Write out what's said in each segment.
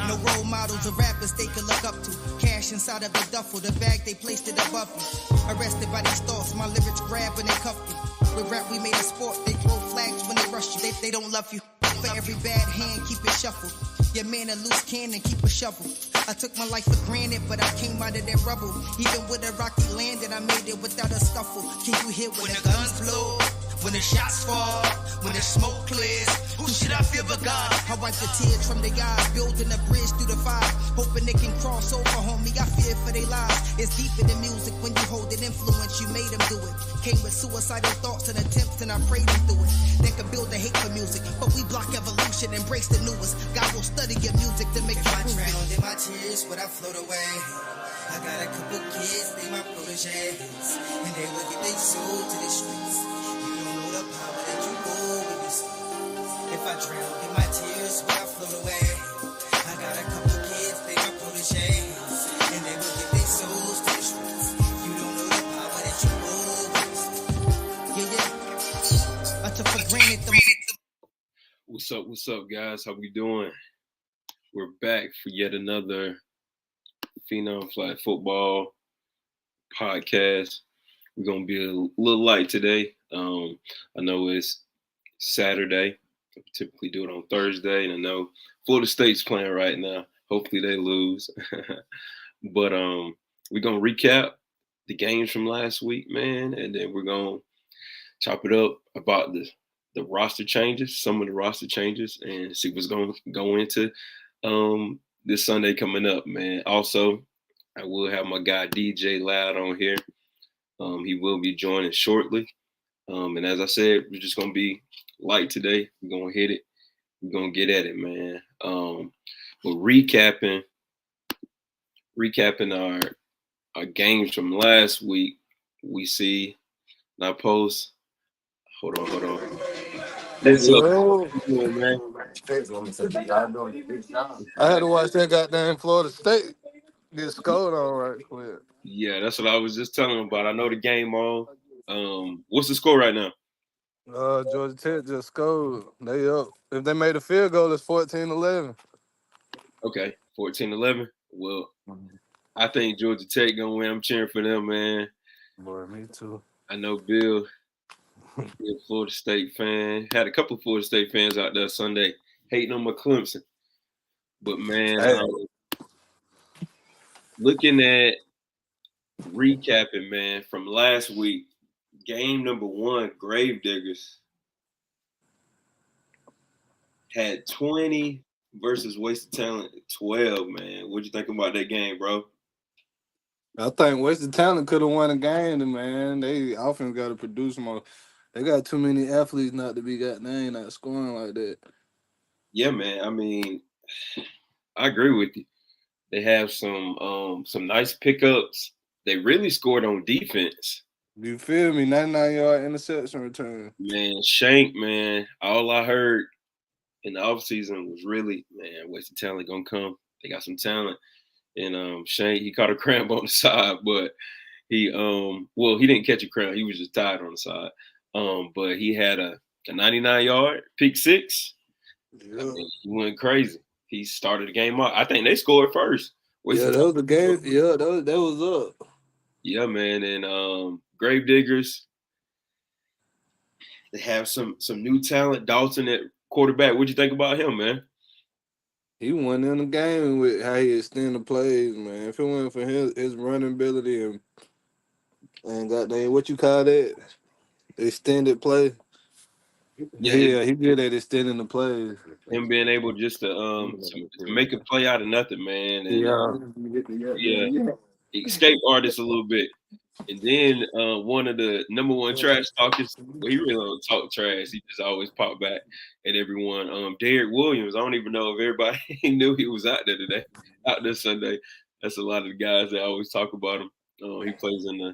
No role models or rappers they could look up to. Cash inside of the duffel, the bag they placed it above you. Arrested by these thoughts, my lyrics grab and they cuff you. With rap we made a sport, they throw flags when they rush you. They don't love you. For every bad hand, keep it shuffled. Your man a loose cannon, keep a shovel. I took my life for granted, but I came out of that rubble. Even with a rocky landing, I made it without a scuffle. Can you hear when the guns blow? When the shots fall, when the smoke clears, who should I fear but God? I wipe the tears from their eyes, building a bridge through the fire, hoping they can cross over, homie. I fear for their lives. It's deep in the music when you hold an influence, you made them do it. Came with suicidal thoughts and attempts, and I prayed them through it. They could build a hate for music, but we block evolution, embrace the newest. God will study your music to make you prove it. Drowned in my tears, but I float away. I got a couple kids, they my proteges, and they will get their soul to the streets. The power that you hold with this. If I drown in my tears, will I float away? I got a couple kids, they my proteges, and they will give their souls to the streets. You don't know the power that you hold with this. Yeah. I took for granted the. What's up, guys? How we doing? We're back for yet another Phenom Flag Football podcast. We're gonna be a little light today. I know it's Saturday. We typically do it on Thursday, and I know Florida State's playing right now. Hopefully they lose. But we're gonna recap the games from last week, man, and then we're gonna chop it up about the roster changes, some of the roster changes, and see what's gonna go into this Sunday coming up, man. Also, I will have my guy DJ Loud on here. He will be joining shortly. And as I said, we're just going to be light today. We're going to hit it. We're going to get at it, man. But recapping our games from last week, we see now post. Hold on. What's up, man? I had to watch that goddamn Florida State get scored on right quick. Yeah, that's what I was just telling him about. I know the game on. What's the score right now? Georgia Tech just scored. They up. If they made a field goal, it's 14-11. Okay, 14-11. Well, I think Georgia Tech gonna win. I'm cheering for them, man. Boy, me too. I know Bill, a Florida State fan. Had a couple of Florida State fans out there Sunday hating on my Clemson. But man, looking at recapping, man, from last week, game number 1, Gravediggers had 20 versus Wasted Talent 12, man. What'd you think about that game, bro? I think Wasted Talent could have won a game, man. They often got to produce more. They got too many athletes not to be not scoring like that. Yeah, man. I mean, I agree with you. They have some nice pickups. They really scored on defense. You feel me? 99-yard interception return. Man, Shank, man, all I heard in the offseason was really, man, Wasted Talent gonna come. They got some talent. And Shank, he caught a cramp on the side, but he didn't catch a cramp. He was just tired on the side. But he had a 99-yard pick six. Yeah. I mean, he went crazy. He started the game off. I think they scored first. That was the game. Yeah, that was up. Yeah, man. And Gravediggers, they have some new talent. Dalton at quarterback. What'd you think about him, man? He won in the game with how he extended the plays, man. If it wasn't for his running ability and goddamn, what you call that? Extended play. Yeah, he did that extending the plays. Him being able just to make a play out of nothing, man. And, escape artist a little bit. And then one of the number one trash talkers, well, he really don't talk trash. He just always pop back at everyone. Derek Williams, I don't even know if everybody knew he was out there today, out there Sunday. That's a lot of the guys that always talk about him. He plays in the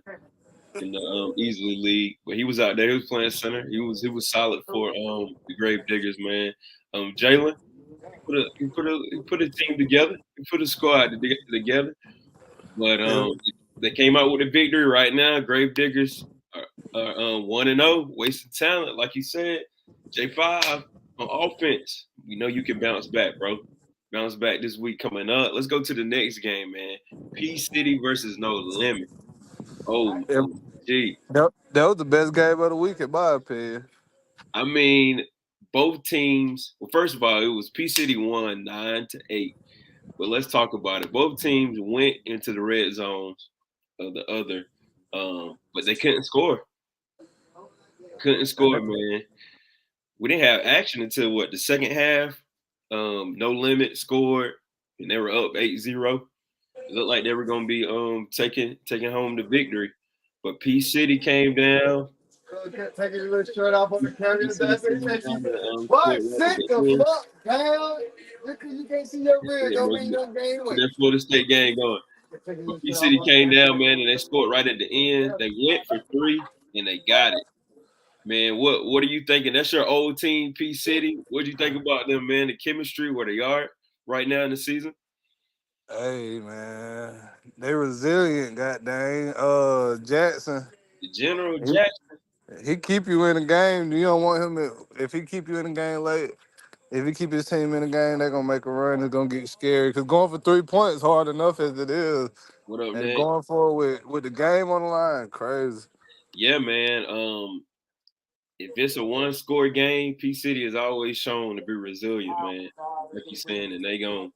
Easily League, but he was out there. He was playing center. He was solid for the Gravediggers, man. Jalen put a team together. He put a squad together. But they came out with a victory right now. Gravediggers are 1-0. Wasted Talent, like you said. J5 on offense. We know you can bounce back, bro. Bounce back this week coming up. Let's go to the next game, man. P City versus No Limit. Oh, Yeah, gee. that was the best game of the week, in my opinion. I mean, both teams. Well, first of all, it was P City won 9-8. But let's talk about it. Both teams went into the red zones of the other, but they couldn't score. Couldn't score, man. We didn't have action until what, the second half. No Limit scored, and they were up 8-0. It looked like they were gonna be taking home the victory. But P City came down. Taking your little shirt off on the camera in P the City back. came down and What? scored right at Sit the the end. fuck down. Because you can't see your rear, Yeah, don't bro. mean no game Get away. that Florida State game going. Take your But little P shirt off City on the came down, camera. man, and they scored right at the end. They went for three and they got it. Man, what are you thinking? That's your old team, P City. What do you think about them, man? The chemistry, where they are right now in the season? Hey man, they resilient. God dang. Jackson. The General He, Jackson. he keep you in the game. You don't want him if he keep you in the game late. If he keep his team in the game, they're gonna make a run. It's gonna get scary. Cause going for 3 points hard enough as it is, What up, and man? going forward with the game on the line, crazy. Yeah, man. If it's a one-score game, P City is always shown to be resilient, man. Like you saying, and they gonna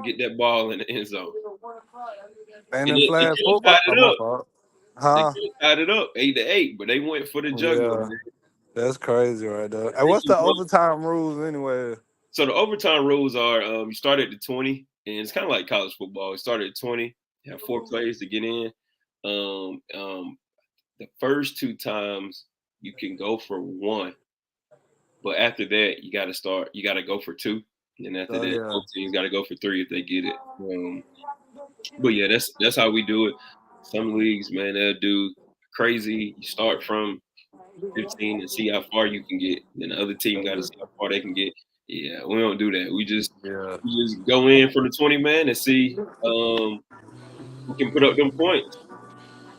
get that ball in the end zone. And And in they flag could have football, tied oh it my up. fault. They Huh? could have tied it up 8-8, but they went for the jugular, Yeah, man. that's crazy right there. And They what's the just broke. overtime rules anyway? So the overtime rules are you start at the 20, and it's kind of like college football. You start at 20, you have 4 plays to get in. The first two times you can go for one, but after that you gotta go for two. And after Oh that, yeah. both teams gotta go for three if they get it. But yeah, that's how we do it. Some leagues, man, they'll do crazy. You start from 15 and see how far you can get. Then the other team got to see how far they can get. Yeah, we don't do that. Yeah. We just go in for the 20 man and see who can put up them points.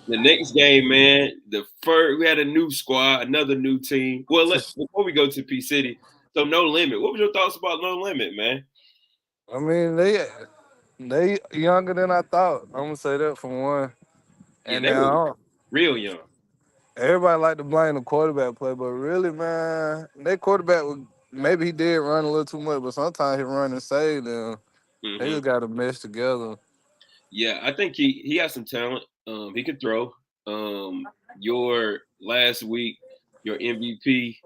The next game, man, the first we had a new squad, another new team. Well, before we go to P City, so No Limit. What was your thoughts about No Limit, man? I mean, they younger than I thought. I'm gonna say that for one. Yeah, And they were now real young. everybody like to blame the quarterback play, but really, man, that quarterback was maybe he did run a little too much, but sometimes he run and save them. They Hmm. just got to mesh together. Yeah, I think he has some talent. He can throw. Your last week, your MVP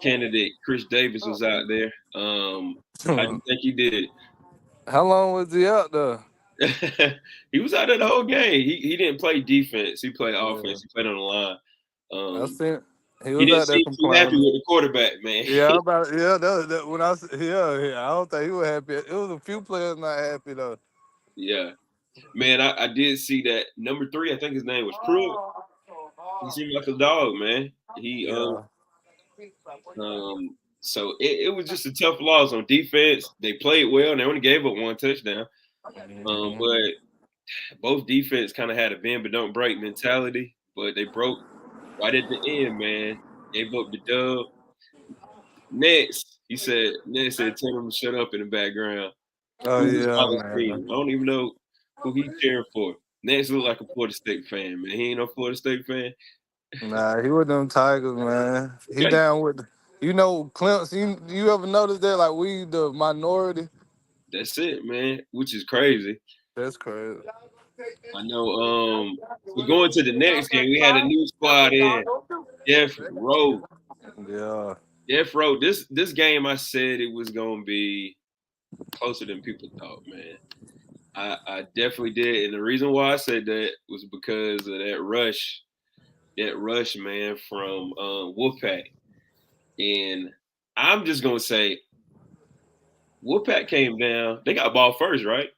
candidate Chris Davis was out there. How do you think he did? How long was he out there? He was out there the whole game. He didn't play defense. He played Yeah, offense. He played on the line. I Um, seen he he was didn't out there seem too happy complaining. with the quarterback, man. Yeah, about yeah, that when yeah, I don't think he was happy. It was a few players not happy though. Yeah, man. I did see that number 3. I think his name was Pruitt. He seemed like a dog, man. He Yeah. so it was just a tough loss on defense. They played well and they only gave up one touchdown. Mhm. But both defense kind of had a bend but don't break mentality. But they broke right at the end, man. Gave up the dub. Next said, tell him to shut up in the background. Oh Who was yeah, Hollis team? man. I don't even know who he cheering for. Next looked like a Florida State fan, man. He ain't no Florida State fan. Nah, he with them Tigers, man. He Okay. down with you know Clemson. You ever notice that like we the minority? That's it, man. Which is crazy. That's crazy. I know. So going to the next game, we had a new squad in. Death Row. Yeah. Death Row. This game, I said it was gonna be closer than people thought, man. I definitely did, and the reason why I said that was because of that rush, man, from Wolfpack. And I'm just gonna say, Wolfpack came down. They got ball first, right?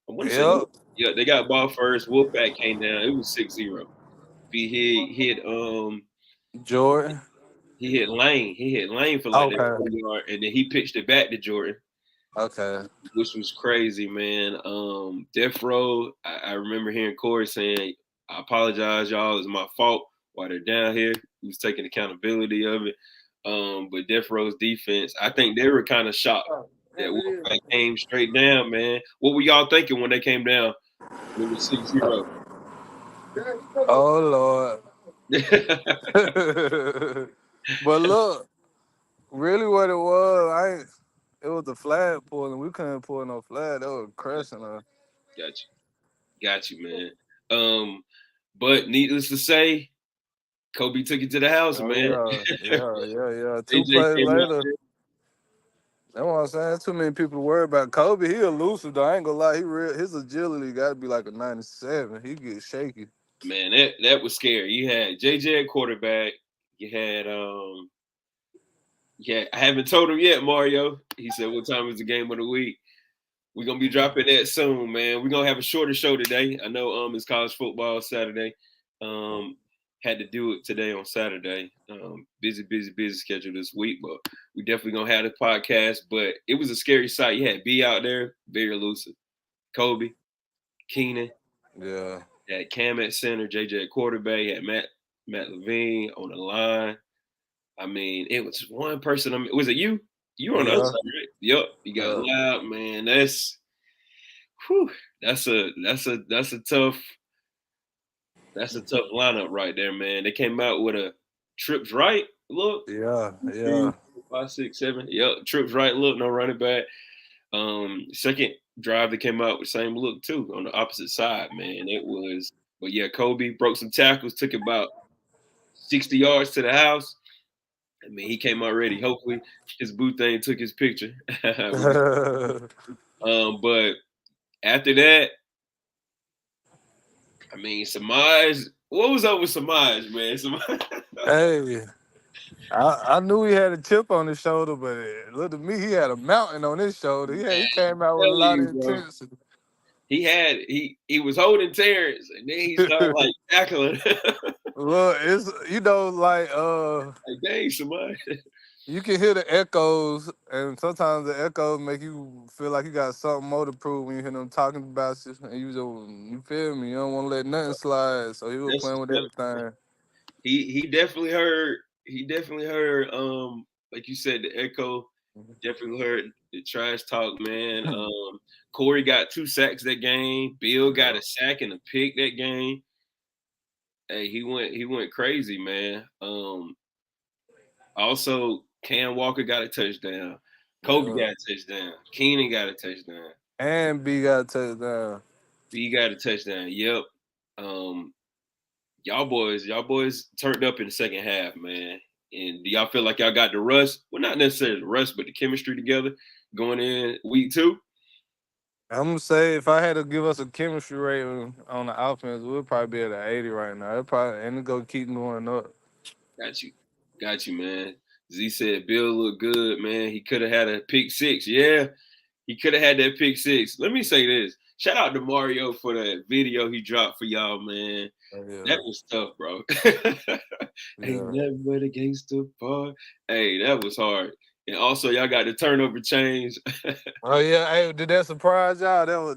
I want to say, Yep. yeah, they got ball first. Wolfpack came down. It was 6-0. Jordan. He hit Lane. He hit Lane for like that Okay. 40 yard, and then he pitched it back to Jordan, Okay. which was crazy, man. Death Row. I remember hearing Corey saying, "I apologize, y'all. It's my fault. While they're down here, he was taking accountability of it." But Death Row's defense, I think they were kind of shocked that Wolfpack came straight down, man. What were y'all thinking when they came down when it was 6-0? Oh Lord. But look, really what it was, it was the flag pulling. We couldn't pull no flag. They were crushing us. Got you, man. But needless to say, Kobe took it to the house, Oh man. yeah. Two AJ plays came out later. That's what I'm saying. Too many people worry about Kobe. He elusive though. I ain't gonna lie. His agility got to be like a 97. He get shaky. man, that was scary. You had JJ at quarterback. You had I haven't told him yet, Mario. He said, "What time is the game of the week?" We're gonna be dropping that soon, man. We're gonna have a shorter show today. I know it's college football Saturday. Had to do it today on Saturday. Busy schedule this week, but we definitely gonna have the podcast. But it was a scary sight. You had B out there, very elusive. Kobe, Keenan, Yeah. had Cam at center, JJ at quarterback, had Matt Levine on the line. I mean, it was one person. Was it you? You were on the other Yeah. side, right? Yep. You got loud, man. That's a tough lineup right there, man. They came out with a trips right look. Yeah. 3, 4, 5, 6, 7. Yep, trips right look, no running back. Second drive they came out with same look too on the opposite side, man. It was, but yeah, Kobe broke some tackles, took about 60 yards to the house. I mean, he came out ready. Hopefully, his boo thing took his picture. But after that, I mean, Samaj. What was up with Samaj, man? Hey, I knew he had a chip on his shoulder, but look to me, he had a mountain on his shoulder. He came out with a Telling lot of you, bro. intensity. He was holding Terrence, and then he started like tackling. Look, it's Like, dang, Samaj. you can hear the echoes, and sometimes the echoes make you feel like you got something more to prove when you hear them talking about you. And you feel me? You don't want to let nothing slide. So he was That's playing with everything. he definitely heard. He definitely heard. Like you said, the echo. Definitely heard the trash talk, man. Corey got 2 sacks that game. Bill got a sack and a pick that game. Hey, he went crazy, man. Also, Cam Walker got a touchdown. Kobe got a touchdown. Keenan got a touchdown. And B got a touchdown. B got a touchdown. Yep. Y'all boys turned up in the second half, man. And do y'all feel like y'all got the rust? Well, not necessarily the rust, but the chemistry together going in week 2? I'm gonna say if I had to give us a chemistry rating on the offense, we'd probably be at an 80 right now. It go keep going up. Got you, man. Z said Bill looked good, man. He could have had a pick 6. Yeah, he could have had that pick 6. Let me say this. Shout out to Mario for that video he dropped for y'all, man. That was tough, bro. Ain't never but against the bar. Hey, that was hard. And also, y'all got the turnover change. Oh yeah, hey, did that surprise y'all? That was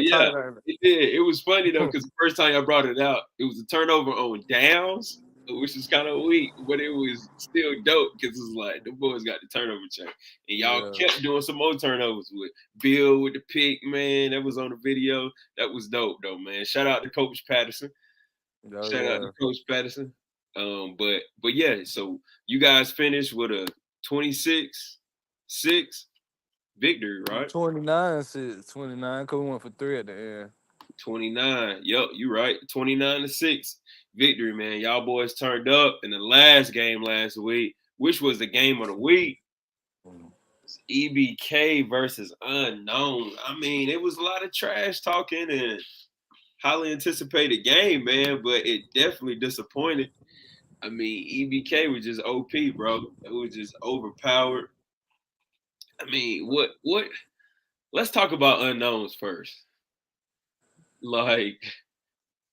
Yeah, tight. it did. It was funny though, because the first time I brought it out, it was a turnover on downs, which is kind of weak, but it was still dope because it's like the boys got the turnover chain, and y'all kept doing some more turnovers with Bill with the pick, man. That was on the video. That was dope though, man. Shout out to Coach Patterson. Shout out to Coach Patterson. But yeah, so you guys finished with a 26-6 victory, right? 29, because we went for 3 at the end. 29. Yep, you're right. 29-6 victory, man. Y'all boys turned up in the last game last week, which was the game of the week. EBK versus Unknown. I mean, it was a lot of trash talking and highly anticipated game, man, but it definitely disappointed. I mean, EBK was just OP, bro. It was just overpowered. I mean, what? Let's talk about Unknowns first. Like,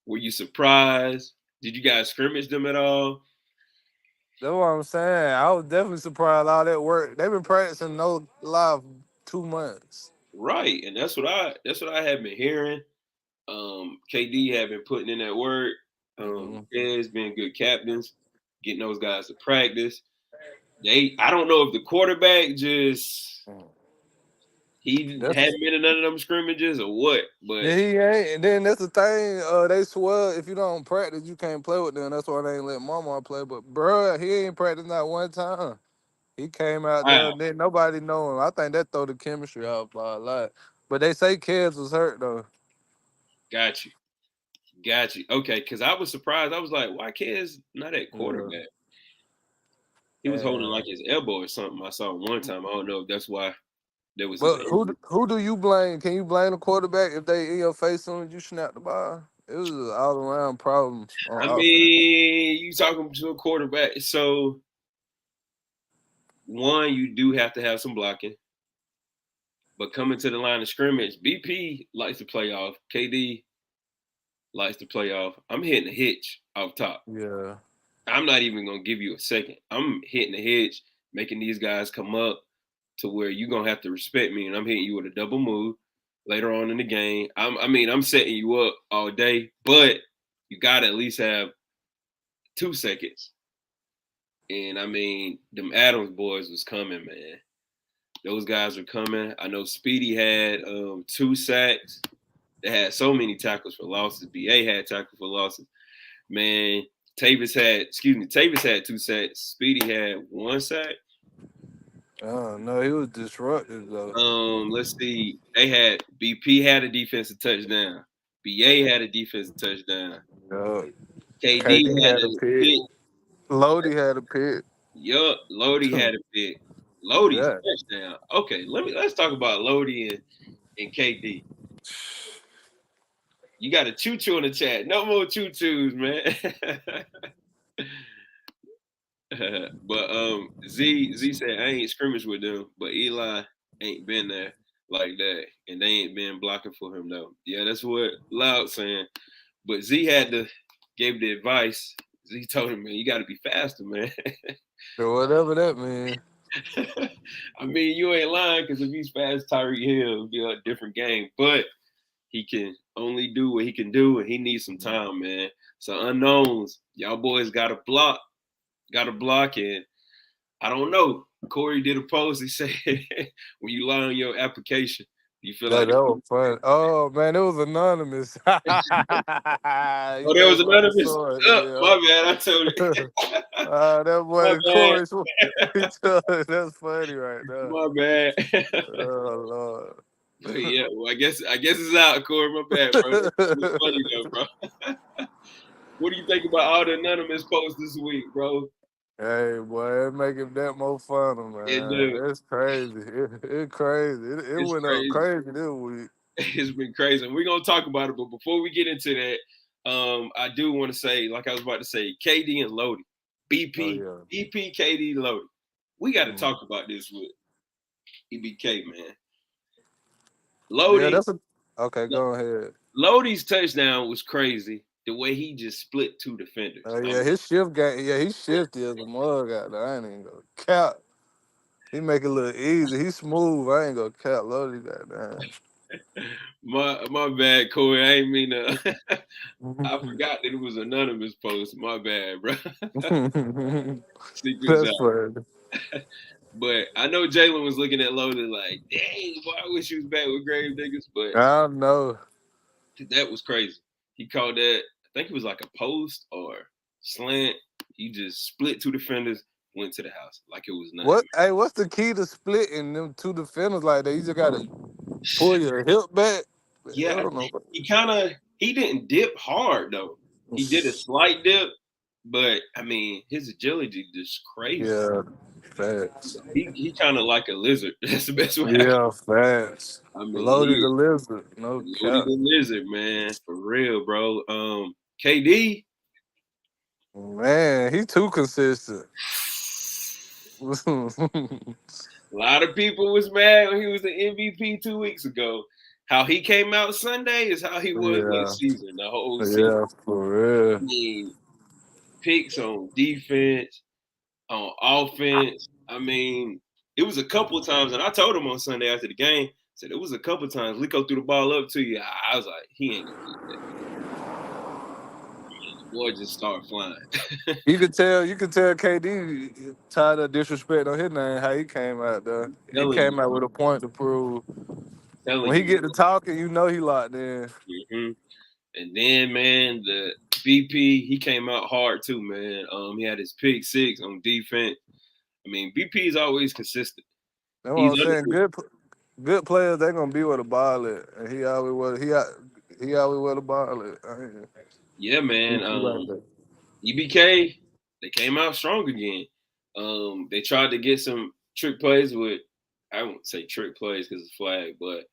were you surprised? Did you guys scrimmage them at all? That's what I'm saying. I was definitely surprised all that work. They've been practicing no live 2 months. Right, and that's what I have been hearing. KD have been putting in that work. Has been good captains, getting those guys to practice. I don't know if the quarterback just he That's hadn't been in none of them scrimmages or what, but yeah, he ain't. And then that's the thing. They swear if you don't practice, you can't play with them. That's why they ain't let Mama play. But bruh, he ain't practiced not one time. He came out there, wow, and then nobody know him. I think that throw the chemistry off by a lot. But they say Kez was hurt though. got you. Got you. Okay, because I was surprised. I was like, why Kez not at Yeah. quarterback? He was holding like And his elbow or something. I saw one time. I don't know if that's why there was an but injury. who do you blame? Can you blame the quarterback if they in your face soon as you snap the ball? It was an all around problem I on offense. mean, you talking to a quarterback. So, one, you do have to have some blocking. But coming to the line of scrimmage, BP likes to play off. KD likes to play off. I'm hitting a hitch off top. Yeah. I'm not even going to give you a second. I'm hitting a hitch, making these guys come up to where you're going to have to respect me. And I'm hitting you with a double move later on in the game. I'm setting you up all day, but you got to at least have 2 seconds. And I mean, them Adams boys was coming, man. Those guys were coming. I know Speedy had 2 sacks. They had so many tackles for losses. BA had tackles for losses. Man, Tavis had 2 sacks. Speedy had 1 sack. Oh no, he was disruptive though. Let's see. BP had a defensive touchdown. BA had a defensive touchdown. Yeah. KD KD had had a a pick. pick. Lodi had a pick. Yup, Lodi had a pick. Lodi's Yeah. touchdown. Okay, let's talk about Lodi and KD. You got a choo-choo in the chat. No more choo-choos, man. But Z said I ain't scrimmaged with them, but Eli ain't been there like that, and they ain't been blocking for him though. Yeah, that's what Loud saying. But Z had to gave the advice. Z told him, man, you got to be faster, man. So whatever that means. I mean, you ain't lying because if he's fast, Tyreek Hill, it'll be a different game. But he can only do what he can do, and he needs some time, man. So unknowns, y'all boys got to block, and I don't know. Corey did a post. He said, when you lie on your application, you feel Yeah, like. that was fun. Oh man, it was anonymous. He Oh, there was came out the anonymous. sword. My Yeah. bad. I told it. That My boy bad. Corey, he told us that's funny right there. My bad. Oh Lord. But yeah, well, I guess it's out, Corey. My bad, bro. It was funny though, bro. What do you think about all the anonymous posts this week, bro? Hey boy, it make it that more fun, It man. It's crazy. It crazy. It it's went up crazy. crazy this week. It's been crazy. And we're gonna talk about it, but before we get into that, I do want to say, like I was about to say, KD and Lodi. Oh BP, yeah. BP, KD, Lodi. We got to Mm. talk about this with EBK, man. Yeah, Lodi, okay. Go ahead. Lodi's touchdown was crazy. The way he just split 2 defenders. Oh yeah, his shift game. Yeah, he shifty as a mug out there. I ain't even gonna cap. He make it look easy. He smooth. I ain't gonna cap. Lodi got down. My bad, Corey. I ain't mean to. I forgot that it was an anonymous post. My bad, bro. Secrets That's out. funny. But I know Jalen was looking at Lodi like, dang, boy, I wish he was back with Grave Diggers. But I don't know. that was crazy. He called that, I think it was like a post or slant. He just split 2 defenders, went to the house like it was nothing. Hey, what's the key to splitting them 2 defenders like that? You just gotta pull your hip back. I Yeah, don't know. he didn't dip hard though. He did a slight dip, but I mean his agility just crazy. Yeah, facts. He kind of like a lizard. That's the best way. Yeah, facts. I mean, Loaded the lizard. No Lodi cap. the lizard, man, for real, bro. KD, Man, he too consistent. a lot of people was mad when he was the MVP 2 weeks ago. How he came out Sunday is how he was Yeah. this season, the whole season. Yeah, for I real. mean, picks on defense, on offense. I mean, it was a couple of times, and I told him on Sunday after the game, I said it was a couple of times Lico threw the ball up to you. I was like, he ain't gonna get that. boy just start flying. You could tell KD tired of disrespect on his name. How he came out there, he Telling you, came out with a point to prove. telling When he you. get to talking, you know he locked in. Hmm. And then, man, the BP, he came out hard too, man. He had his pick six on defense. I mean, BP is always consistent. That's what He's I'm saying. underrated. Good players, they gonna be where the ball at, and he always where the ball at. Yeah, man. He right there. EBK, they came out strong again. They tried to get some trick plays with, I won't say trick plays because it's flag, but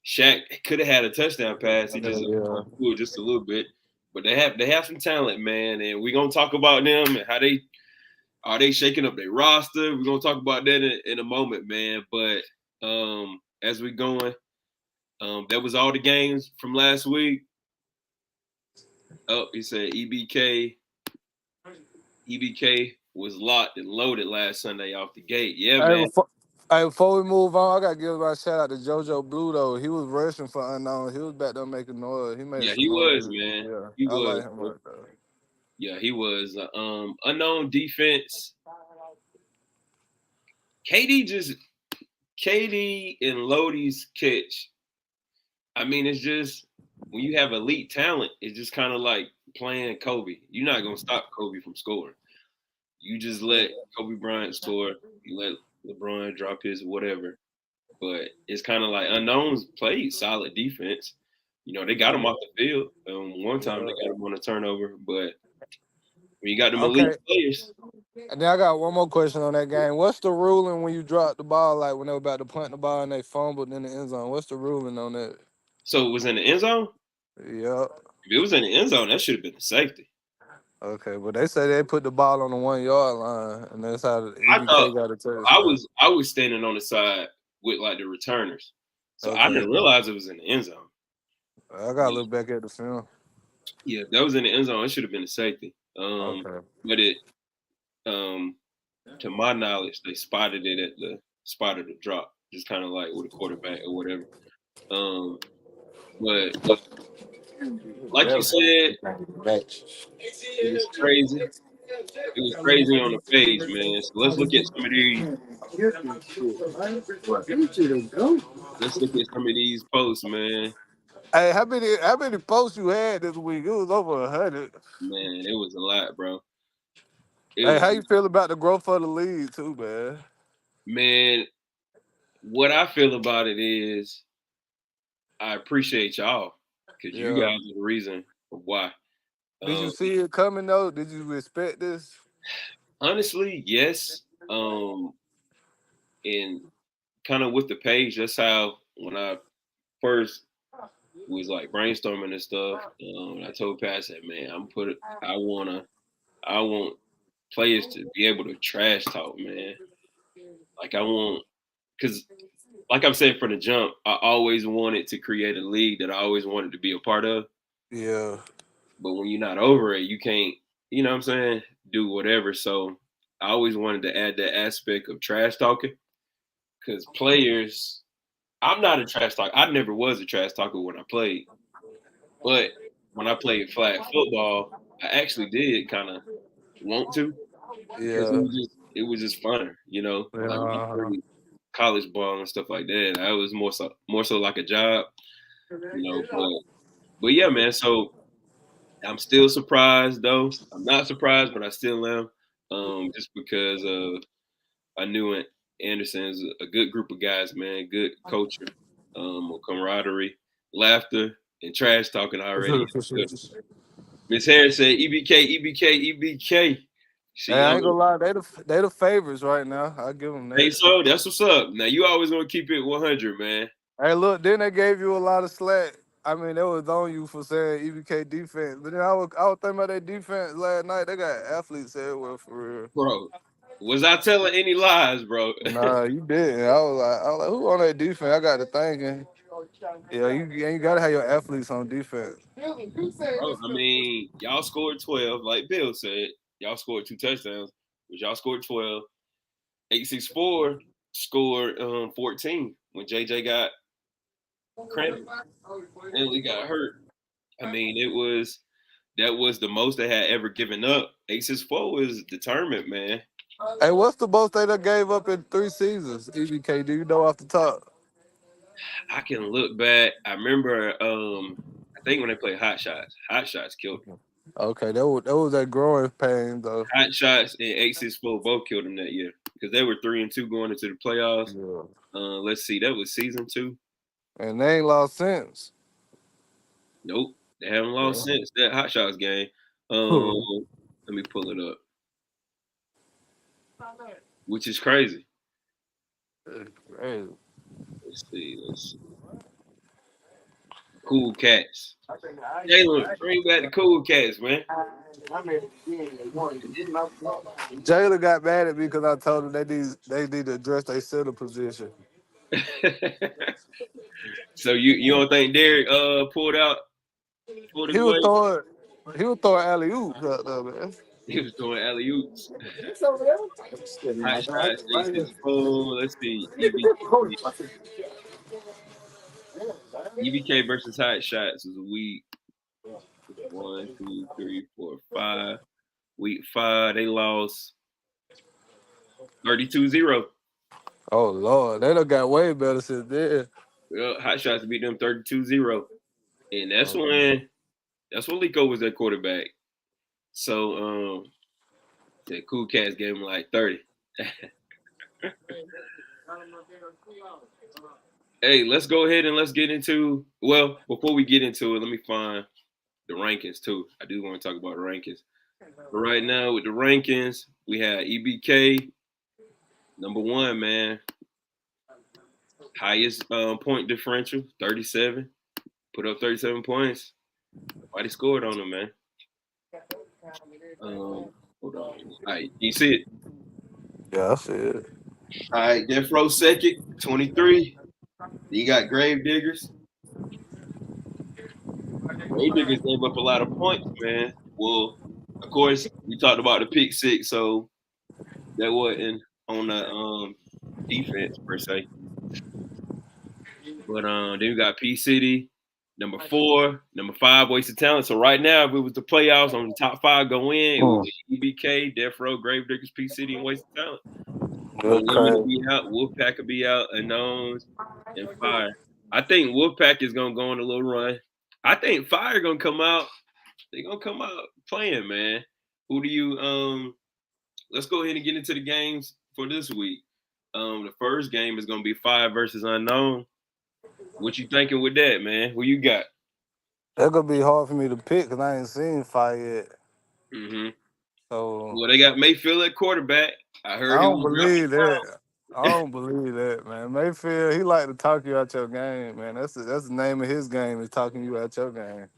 Shaq could have had a touchdown pass. He just Yeah, blew it just a little bit. But they have some talent, man, and we're gonna talk about them and how they are they shaking up their roster. We're gonna talk about that in a moment, man. But as we going, that was all the games from last week. Oh, he said EBK was locked and loaded last Sunday off the gate. Yeah, Hey, man. before we move on, I gotta give my shout out to JoJo Blue though. He was rushing for unknown. He was back there making noise. He made Yeah, some he was, noise. man. Yeah, He I was. like him right there. Yeah, he was. Unknown defense. KD and Lodi's catch. I mean, it's just when you have elite talent, it's just kind of like playing Kobe. You're not gonna stop Kobe from scoring. You just let Kobe Bryant score. You let LeBron drop his whatever. But it's kind of like unknowns played solid defense. You know, they got him off the field. One time Yeah. they got him on a turnover, but when you got them elite Okay, players, and then I got one more question on that game. What's the ruling when you drop the ball, like when they were about to punt the ball and they fumbled in the end zone? What's the ruling on that? so it was in the end zone. Yep. If it was in the end zone, that should have been a safety. Okay, but they say they put the ball on the 1 yard line, and that's how the I thought EBK got a I touchdown. was I was standing on the side with like the returners, so I Okay, didn't realize it was in the end zone. I gotta Yeah, look back at the film. yeah, if that was in the end zone. It should have been a safety. Okay. But it, um, to my knowledge, they spotted it at the spot of the drop, just kind of like with a quarterback or whatever. Um, but like you said, it was crazy. It was crazy on the page, man. So let's look at some of these. Let's look at some of these posts, man. Hey, how many posts you had this week? It was over 100. Man, it was a lot, bro. It Hey, was, how you feel about the growth of the league too, man? man. What I feel about it is I appreciate y'all because you Yeah. guys are the reason of why. Did you Um, see it coming though? Did you expect this? honestly, yes. And kind of with the page, that's how when I first was like brainstorming and stuff, I told Pat, I said, man, I want players to be able to trash talk, man. Like I want, because like I've said from the jump, I always wanted to create a league that I always wanted to be a part of. Yeah. But when you're not over it, you can't, you know what I'm saying, do whatever. So I always wanted to add that aspect of trash talking because players, I'm not a trash talker. I never was a trash talker when I played. But when I played flag football, I actually did kind of want to because Yeah. it was just funner, you know, like when I Yeah. played college ball and stuff like that. I was more so like a job, you know, but yeah, man. So I'm still surprised though. I'm not surprised, but I still am. Just because I knew it. Anderson's a good group of guys, man. Good culture, camaraderie, laughter, and trash talking already. Miss Harris said, "EBK, EBK, EBK." Hey, She I ain't gonna lie, they the favorites right now. I give them Hey, that. so that's what's up. Now you always gonna keep it 100, man. Hey, look, then they gave you a lot of slack. I mean, they was on you for saying EBK defense, but then I was thinking about their defense last night. They got athletes everywhere for real. Bro, was I telling any lies, bro? Nah, you didn't. I was like, who on that defense? I got to thinking. Yeah, you gotta have your athletes on defense. Bro, I mean, y'all scored 12, like Bill said. Y'all scored two touchdowns, but y'all scored 12. 864 scored 14 when JJ got cramped and we got hurt. I mean, it was that was the most they had ever given up. Aces 4 is determined, man. Hey, what's the most they done gave up in 3 seasons? EBK, do you know off the top? I can look back. I remember, I think when they played Hot Shots killed them. Okay, that was that growing pain though. Hot Shots and Aces 4 both killed them that year because they were 3-2 going into the playoffs. Yeah. Let's see, that was season 2. And they ain't lost since. Nope, they haven't lost Yeah. since that Hot Shots game. Let me pull it up, which is crazy. Crazy. Let's see. Cool Cats. Jalen, bring back the Cool Cats, man. Jayla got mad at me because I told him they need to address their center position. So you don't think Derek pulled his He was weight? throwing he was throwing alley oops out there, man. He was doing alley oops. Hot shots, aces, four. Let's see, EBK versus hot shots is week 1, 2, 3, 4, 5. Week 5, they lost 32-0. Oh Lord, they done got way better since then. Well, hot shots beat them 32-0. And that's when Lico was their quarterback. So the Cool Cats gave him like 30. Hey, let's go ahead and let's get into, well, before we get into it, let me find the rankings too. I do want to talk about the rankings. But right now with the rankings, we have EBK, number 1, man. Highest point differential, 37. Put up 37 points. Nobody scored on him, man. Hold on. All right, you see it? Yeah, I see it. All right, Death Row second, 23. You got Grave Diggers. Grave Diggers gave up a lot of points, man. Well, of course, we talked about the pick six, so that wasn't on the defense per se. But then you got P City, number 4, number 5, Wasted Talent. So right now, if it was the playoffs on the top 5 go in, it would be EBK, Death Row, Grave Diggers, P City, and Wasted Talent. No Limit will be out, Wolfpack will be out, Unknowns, and Fire. I think Wolfpack is gonna go on a little run. I think Fire gonna come out. They're gonna come out playing, man. Who do you let's go ahead and get into the games for this week. The first game is gonna be Fire versus Unknown. What you thinking with that, man? Who you got? That's gonna be hard for me to pick because I ain't seen Fire yet. Mm-hmm. So Well, they got Mayfield at quarterback. I heard I he don't was believe that. I don't believe that, man. Mayfield, he like to talk you out your game, man. That's the name of his game is talking you out your game. I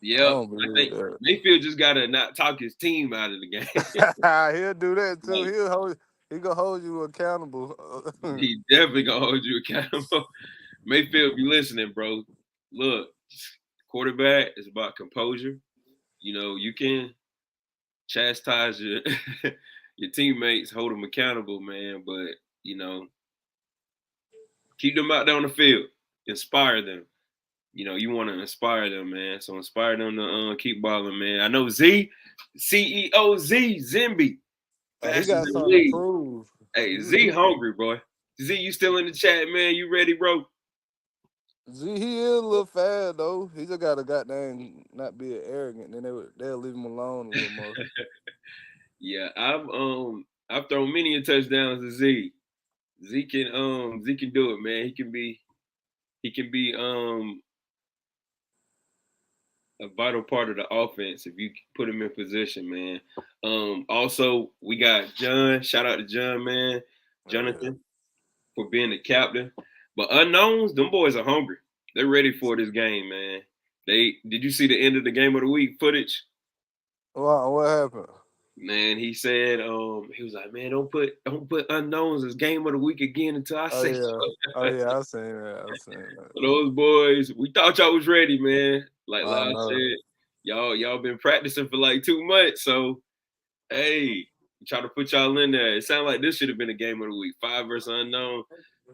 Yep. don't I believe think that. Mayfield just gotta not talk his team out of the game. He'll do that too. Like, He gonna hold you accountable. he definitely gonna hold you accountable. Mayfield, be listening, bro. Look, quarterback is about composure. You know, you can chastise your your teammates, hold them accountable, man. But you know, keep them out there on the field, inspire them. You know, you want to inspire them, man. So inspire them to keep balling, man. I know CEO Z, Zimby, He fastest got in the something to league. prove. Hey, Z hungry, boy. Z, you still in the chat, man? You ready, bro? He is a little fast though. He just gotta goddamn not be arrogant. Then they'll leave him alone a little more. Yeah, I've thrown many a touchdowns to Z. Z can do it, man. He can be a vital part of the offense if you put him in position, man. Also we got John. Shout out to John, man. Jonathan for being the captain. But Unknowns, them boys are hungry. They're ready for this game, man. Did you see the end of the game of the week footage? What happened? Man, he said, he was like, man, don't put Unknowns as game of the week again until I say so. Oh yeah, I've seen that. For those boys, we thought y'all was ready, man. Like I Lyle know. said, y'all been practicing for like 2 months. So hey, try to put y'all in there. It sounded like this should have been a game of the week. Fire versus Unknown.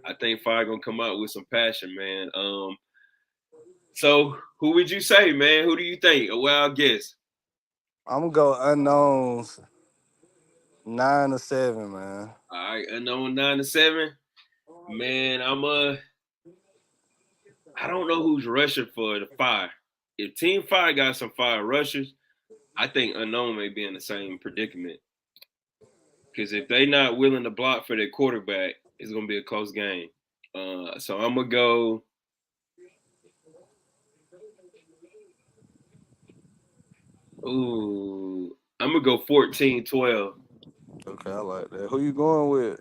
I think Fire gonna come out with some passion, man. So who would you say, man? Who do you think? A wild guess. I'm gonna go unknowns 9 or 7, man. All right, unknown 9 to 7. Man, I don't know who's rushing for the fire. If Team Fire got some fire rushers, I think unknown may be in the same predicament. Because if they not willing to block for their quarterback, it's gonna be a close game. So I'm gonna go. Ooh, I'm gonna go 14-12. Okay, I like that. Who you going with?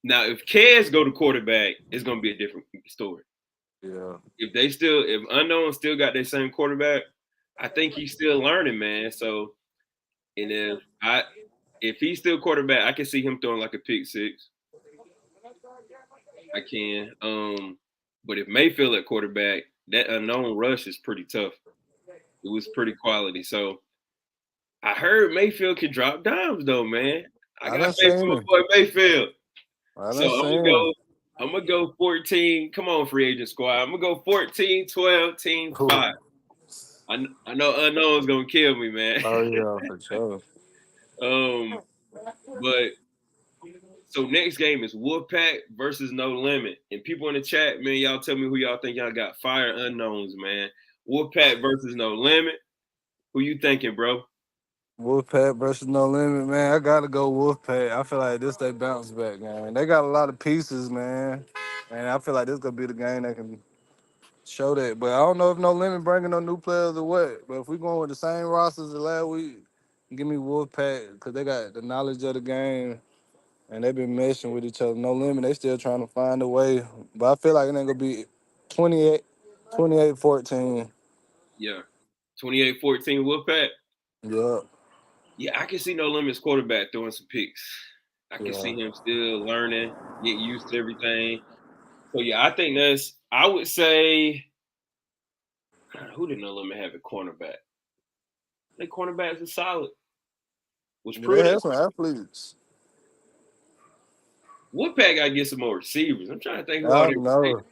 Now if Kez go to quarterback, it's gonna be a different story. Yeah. If unknown still got that same quarterback, I think he's still learning, man. So and if he's still quarterback, I can see him throwing like a pick six. I can. But if Mayfield at quarterback, that unknown rush is pretty tough. It was pretty quality. So I heard Mayfield can drop dimes though, man. I I got done faith in seen my it. boy Mayfield. I So done seen it. I'm gonna go 14. Come on, free agent squad. I'm gonna go 14, 12, team Who? 5. I know unknown's gonna kill me, man. Oh yeah, for sure. um, but so next game is Wolfpack versus No Limit. And people in the chat, man, y'all tell me who y'all think y'all got. Fire unknowns, man. Wolfpack versus No Limit. Who you thinking, bro? Wolfpack versus No Limit, man. I gotta go Wolfpack. I feel like this they bounce back, man. They got a lot of pieces, man. And I feel like this gonna be the game that can show that. But I don't know if No Limit bringing no new players or what. But if we going with the same rosters as last week, give me Wolfpack because they got the knowledge of the game and they've been meshing with each other. No Limit, they still trying to find a way. But I feel like it ain't gonna be 28, 28-14. Yeah. 28-14 Wolfpack. Yeah, Yeah, I can see No Limit's quarterback throwing some picks. I can yeah. see him still learning, getting used to everything. So yeah, I would say who did No Limit have at cornerback? Their cornerbacks are solid. Was Yeah, they Pruitt. had some athletes. Wolfpack gotta get some more receivers. I'm trying to think who all I they know.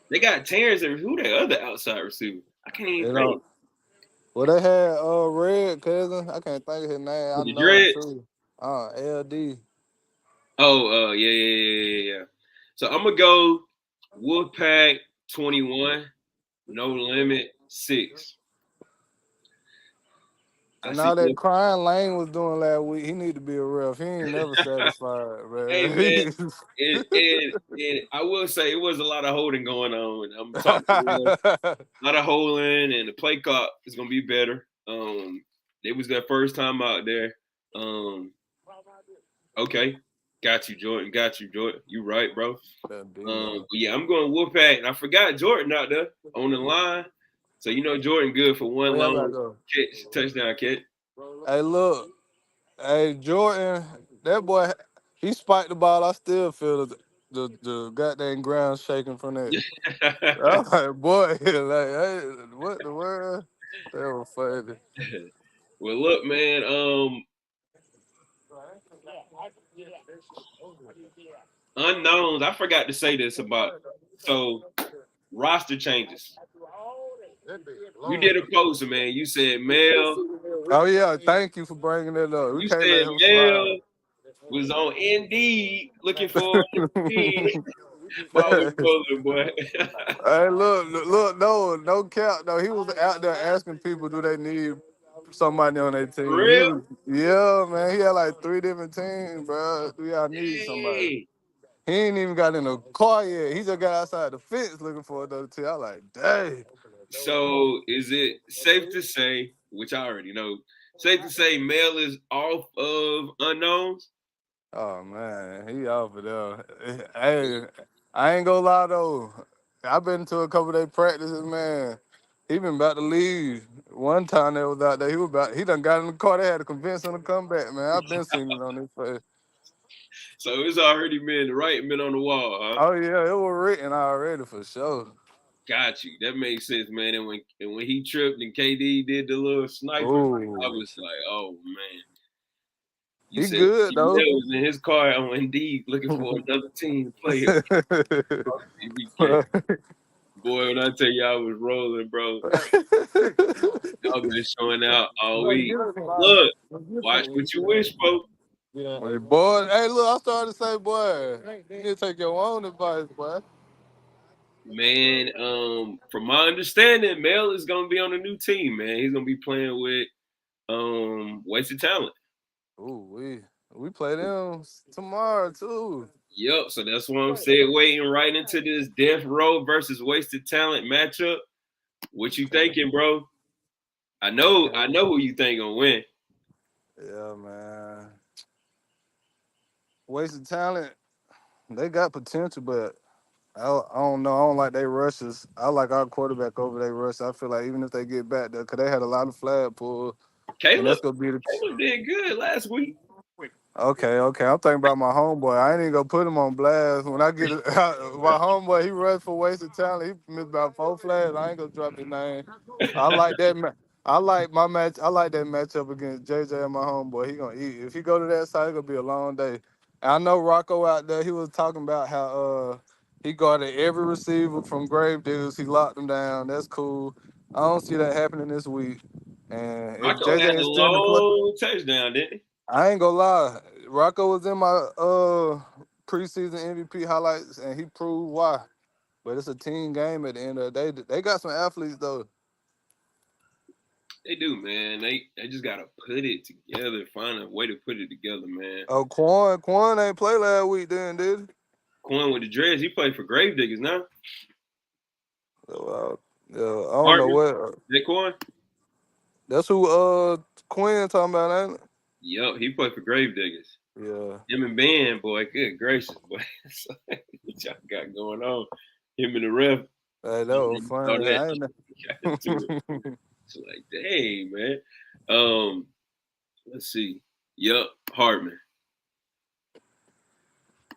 They got Terrence and who the other outside receiver? I can't even They think. don't. Well, they had Red cousin. I can't think of his name. I With the know him dreads. too. LD. Oh, yeah. So I'm gonna go Wolfpack 21, No Limit 6. I And see. all that crying Lane was doing last week, he need to be a ref. He ain't never satisfied, Hey man, man. and I will say it was a lot of holding going on. I'm talking real, a lot of holding, and the play clock is gonna be better. It was their first time out there. Okay, got you, Jordan. Got you, Jordan. You right, bro. But yeah, I'm going Wolfpack, and I forgot Jordan out there on the line. So you know Jordan good for one Where y'all gotta long go? catch, touchdown catch. Hey, look. Hey, Jordan, that boy, he spiked the ball. I still feel the goddamn ground shaking from that. I'm like, boy, like, hey, what the world? That was funny. Well, look, man. Unknowns. I forgot to say this about roster changes. You did a poster, man. You said Mel. Oh yeah, thank you for bringing it up. We You can't said let him slide. Mel was on Indeed looking for a team. Ball was rolling, boy. Hey, look, no cap. No, he was out there asking people, do they need somebody on their For team? He real? was, yeah, man. He had like 3 different teams, bro. Do y'all need somebody? Hey. He ain't even got in a car yet. He just got outside the fence looking for another team. I like, dang. So is it safe to say, which I already know, safe to say Mel is off of unknowns? Oh man, he off of there. Hey, I ain't gonna lie though. I've been to a couple of their practices, man. He been about to leave. One time they was out there, he done got in the car. They had to convince him to come back, man. I've been seeing it on his face. So it's already been the writing been on the wall, huh? Oh yeah, it was written already for sure. Got you. That makes sense, man. And when he tripped and KD did the little sniper, I Ooh, was like, oh man. You he said good Mel though. was in his car on Indeed looking for another team to play him. BK. Boy, when I tell you I was rolling, bro, y'all been showing out all week. Look, watch what you wish for. Hey, boy, hey, look, I started to say, boy, you need to take your own advice, boy. Man, from my understanding, Mel is gonna be on a new team, man. He's gonna be playing with Wasted Talent. Ooh, we play them tomorrow too. Yep, so that's what I'm saying. Waiting right into this Death Row versus Wasted Talent matchup. What you thinking, bro? I know who you think gonna win. Yeah, man. Wasted talent. They got potential, but I don't know. I don't like they rushes. I like our quarterback over they rush. I feel like even if they get back there, because they had a lot of flag pull, and Caleb, that's gonna be the. Caleb did good last week. Okay. I'm thinking about my homeboy. I ain't even gonna put him on blast. When I get it, my homeboy, he runs for wasted talent. He missed about 4 flags. I ain't gonna drop his name. I like that. I like my match. I like that matchup against JJ and my homeboy. He gonna eat. If he go to that side, it's gonna be a long day. And I know Rocco out there. He was talking about how he guarded every receiver from Grave Diggers. He locked them down. That's cool. I don't see that happening this week. And if Rocco had JJ a extend the play. long touchdown, didn't he? I ain't gonna lie. Rocco was in my preseason MVP highlights, and he proved why. But it's a team game at the end of the day. They got some athletes though. They do, man. They just gotta put it together, find a way to put it together, man. Oh, Quan ain't play last week, then did he? Coin with the dreads, he played for Gravediggers now. Yeah, I don't know Hartman, what. that Coin? That's who Quinn talking about, ain't Yup, he played for Gravediggers. it? Yeah. Him and Ben, boy, good gracious, boy. What y'all got going on? Him and the ref. Hey, that was All funny. that I ain't got into it. It's like, dang, man. Um, let's see. Yup, Hartman.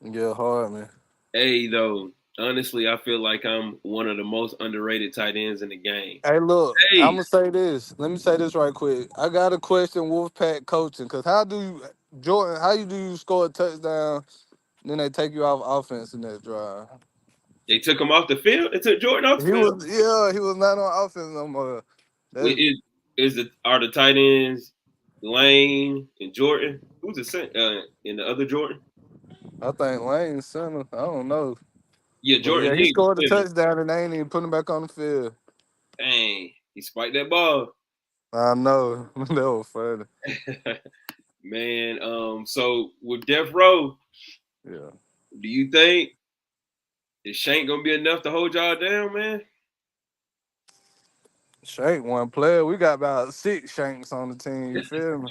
Yeah, hard man. Hey, though, honestly, I feel like I'm one of the most underrated tight ends in the game. Hey, look, I'm Hey, gonna say this. Let me say this right quick. I got a question, Wolfpack coaching, because Jordan? How do you score a touchdown, then they take you off offense in that drive? they took him off the field. They took Jordan off the field. He was not on offense no more. That's, Are the tight ends Lane and Jordan? Who's the in the other Jordan? I think Lane center. I don't know, Yeah, but yeah, Jordan he Hicks. scored a touchdown and they ain't even put him back on the field. Dang, he spiked that ball. I know that was funny. Man, so with Death Row, Yeah, do you think is Shank gonna be enough to hold y'all down, man? Shank one player. We got about 6 Shanks on the team. You feel me?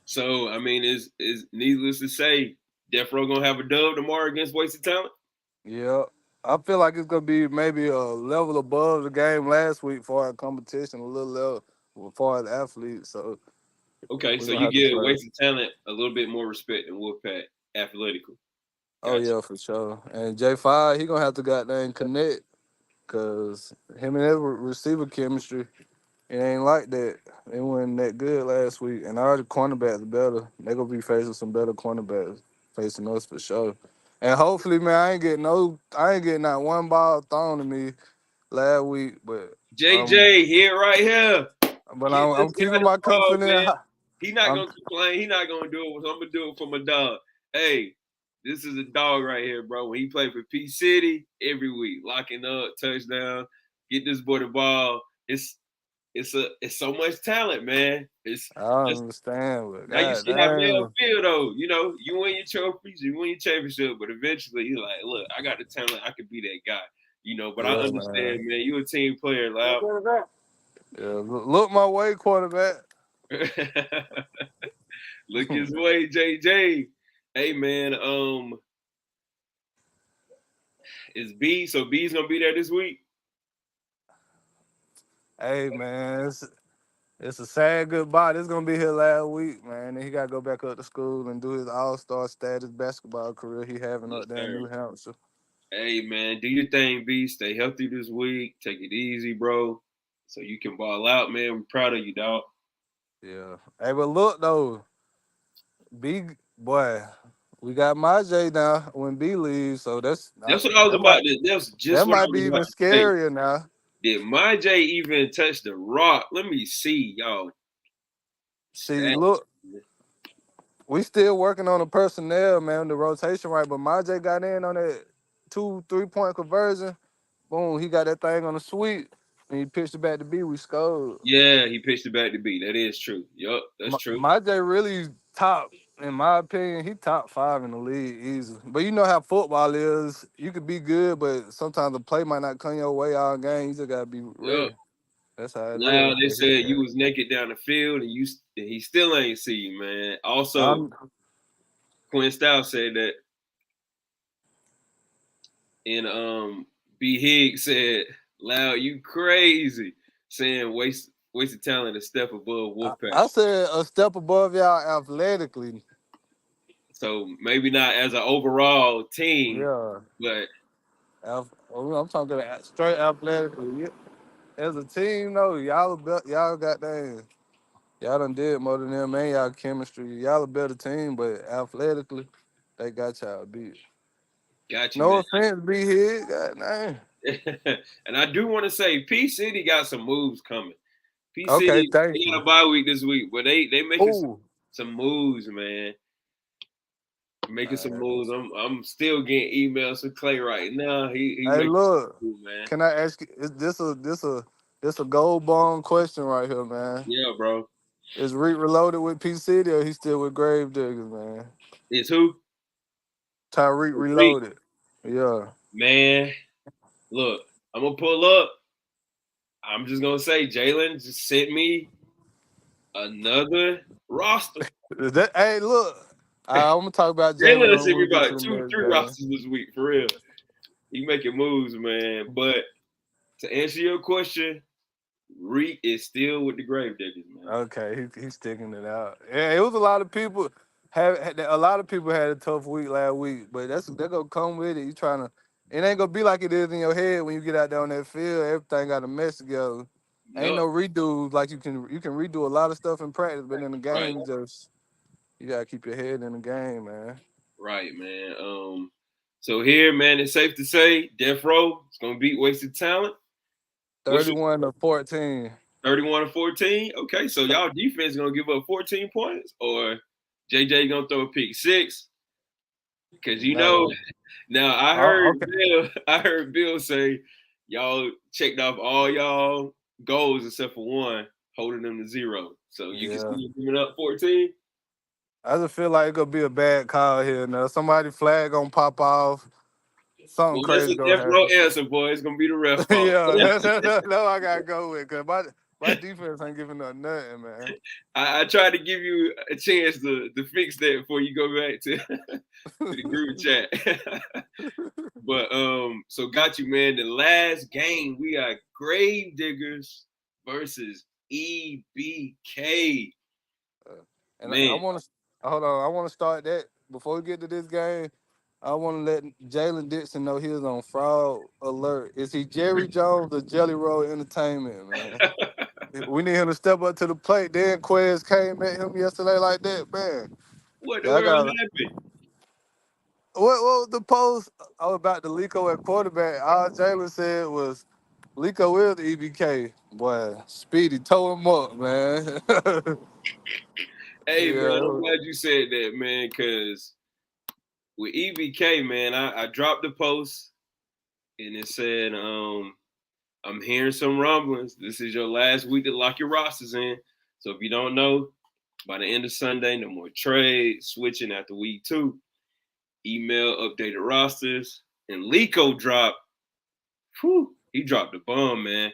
So I mean, is needless to say, Death Row gonna have a dub tomorrow against Wasted Talent? Yeah. I feel like it's gonna be maybe a level above the game last week for our competition, a little level as far as athletes. So Okay, we're so gonna you have to give play. Wasted Talent a little bit more respect than Wolfpack Athletical. Oh Gotcha. yeah, for sure. And J5, he gonna have to goddamn connect because him and his receiver chemistry, it ain't like that. They wasn't that good last week. And our cornerbacks better. They gonna be facing some better cornerbacks facing us for sure. And hopefully, man, I ain't getting not one ball thrown to me last week, but JJ here, right here. Get this I'm guy keeping the my ball, confidence man. high. He not I'm gonna complain. He not gonna do it. So I'm gonna do it for my dog. Hey, this is a dog right here, bro. When he played for P City every week, locking up, touchdown, get this boy the ball. It's so much talent, man. It's I don't just understand, but now you god see how Mel damn. feel though. You know, you win your trophies, you win your championship, but eventually you're like, look, I got the talent. I could be that guy. You know, but I Yeah, understand, man. man. You a team player, loud. Yeah, look my way, quarterback. Look his way, JJ. Hey man, is B so B's gonna be there this week? Hey man, it's a sad goodbye. This gonna be his last week, man. And he gotta go back up to school and do his all-star status basketball career he having Yes, up there in sir. New Hampshire. Hey man, do your thing, B. Stay healthy this week. Take it easy, bro. So you can ball out, man. We're proud of you, dog. Yeah. Hey, but look though, big boy. We got Majay now when B leaves, so That's what I was that about might to. That's that just what I might be was even about to say. scarier now. Did my J even touch the rock? Let me see, y'all See, stats. look, we still working on the personnel, man, the rotation right. But Majay got in on that 2 3 point conversion. Boom, he got that thing on the sweep, and he pitched it back to B. We scored. Yeah, he pitched it back to B. That is true. Yup, that's true. Majay really top, in my opinion. He top 5 in the league easily. But you know how football is. You could be good, but sometimes the play might not come your way all game. You just gotta be Yup. ready. That's how it Now is. they But said you was naked down the field and he still ain't see you, man. Also, I'm, Quinn Stout said that, and B Higgs said, "Loud, you crazy," saying wasted talent a step above I Wolfpack. said a step above y'all athletically. So maybe not as an overall team, Yeah. but I'm talking about straight athletically. Yeah. As a team, though, y'all got that. Y'all done did more than them, man. Y'all chemistry. Y'all a better team, but athletically, they got y'all beat. got you, No man. offense, be here. God damn. And I do want to say, P City got some moves coming. P Okay, City thank they got you. a bye week this week, but they making Ooh. some moves, man. Making some Uh, moves. I'm still getting emails from Clay right now. He hey, making look. some moves, man. Can I ask you? Is this a gold bond question right here, man? Yeah, bro. Is Reed reloaded with P City or he still with Grave Diggers, man? It's who? Tyreek Reek. reloaded. Yeah. Man, look, I'm gonna pull up. I'm just gonna say Jalen just sent me another roster. Hey, look. I'm gonna talk about Jalen Jalen when sent me we get to about the two, next three game. rosters this week for real. He making moves, man. But to answer your question, Reek is still with the Gravediggers, man. Okay, he's sticking it out. Yeah, it was a lot of people a lot of people had a tough week last week, but they're gonna come with it. You trying to it ain't gonna be like it is in your head when you get out there on that field. Everything got to mess together. Ain't Yup. no redo like you can redo a lot of stuff in practice, but in the Right. game you gotta keep your head in the game, man. Right, man. So here, man, it's safe to say Death Row is gonna beat Wasted Talent. What's your 31-14. 31 to 14? Okay, so y'all defense gonna give up 14 points, or JJ gonna throw a pick six? Because No. now I Oh, heard okay. I heard Bill say y'all checked off all y'all goals except for one, holding them to zero. So you can Yeah. see giving up 14. I just feel like it's gonna be a bad call here now. Somebody flag gonna pop off. Something Well, that's crazy a gonna death row happen. answer, boy. It's gonna be the ref fault. Yeah, no, I gotta go with because my defense ain't giving up nothing, man. I tried to give you a chance to fix that before you go back to the group chat. But so got you, man. The last game we got Gravediggers versus EBK. And I Man, want to hold on. I want to start that before we get to this game. I want to let Jalen Dixon know he was on fraud alert. Is he Jerry Jones or Jelly Roll Entertainment, man? We need him to step up to the plate. Then Quez came at him yesterday like that, man. what the Y'all world got happened? what was the post about the Lico at quarterback? All Jalen said was Lico is the EBK. Boy, Speedy, tow him up, man. Hey, man, I'm Yeah, glad you said that, man, because with EBK, man, I dropped the post and it said, I'm hearing some rumblings. This is your last week to lock your rosters in. So if you don't know, by the end of Sunday, no more trade switching after week 2. Email updated rosters. And Lico dropped, he dropped the bomb, man.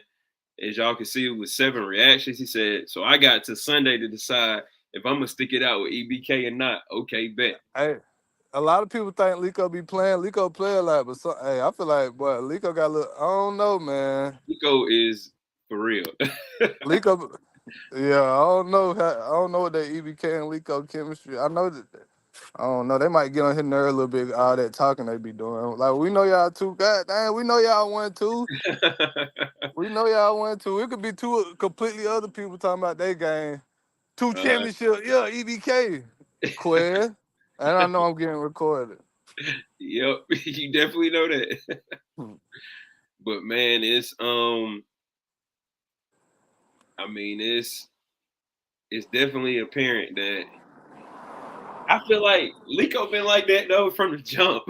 As y'all can see, with 7 reactions, he said, so I got to Sunday to decide if I'm gonna stick it out with EBK or not. Okay, bet. hey, a lot of people think Lico be playing. Lico play a lot, but hey, I feel like, boy, Lico got a little. I don't know, man. Nico is for real. Lico, yeah, I don't know. I don't know what that EBK and Lico chemistry. I know that. I don't know. They might get on his nerve a little bit. All that talking they be doing. Like we know y'all two. God damn, we know y'all one two. We know y'all one two. It could be two completely other people talking about their game. Two uh, championship. Yeah, EBK. Quez. And I know I'm getting recorded. Yep, you definitely know that. But man, I mean, it's definitely apparent that I feel like Lico been like that though from the jump.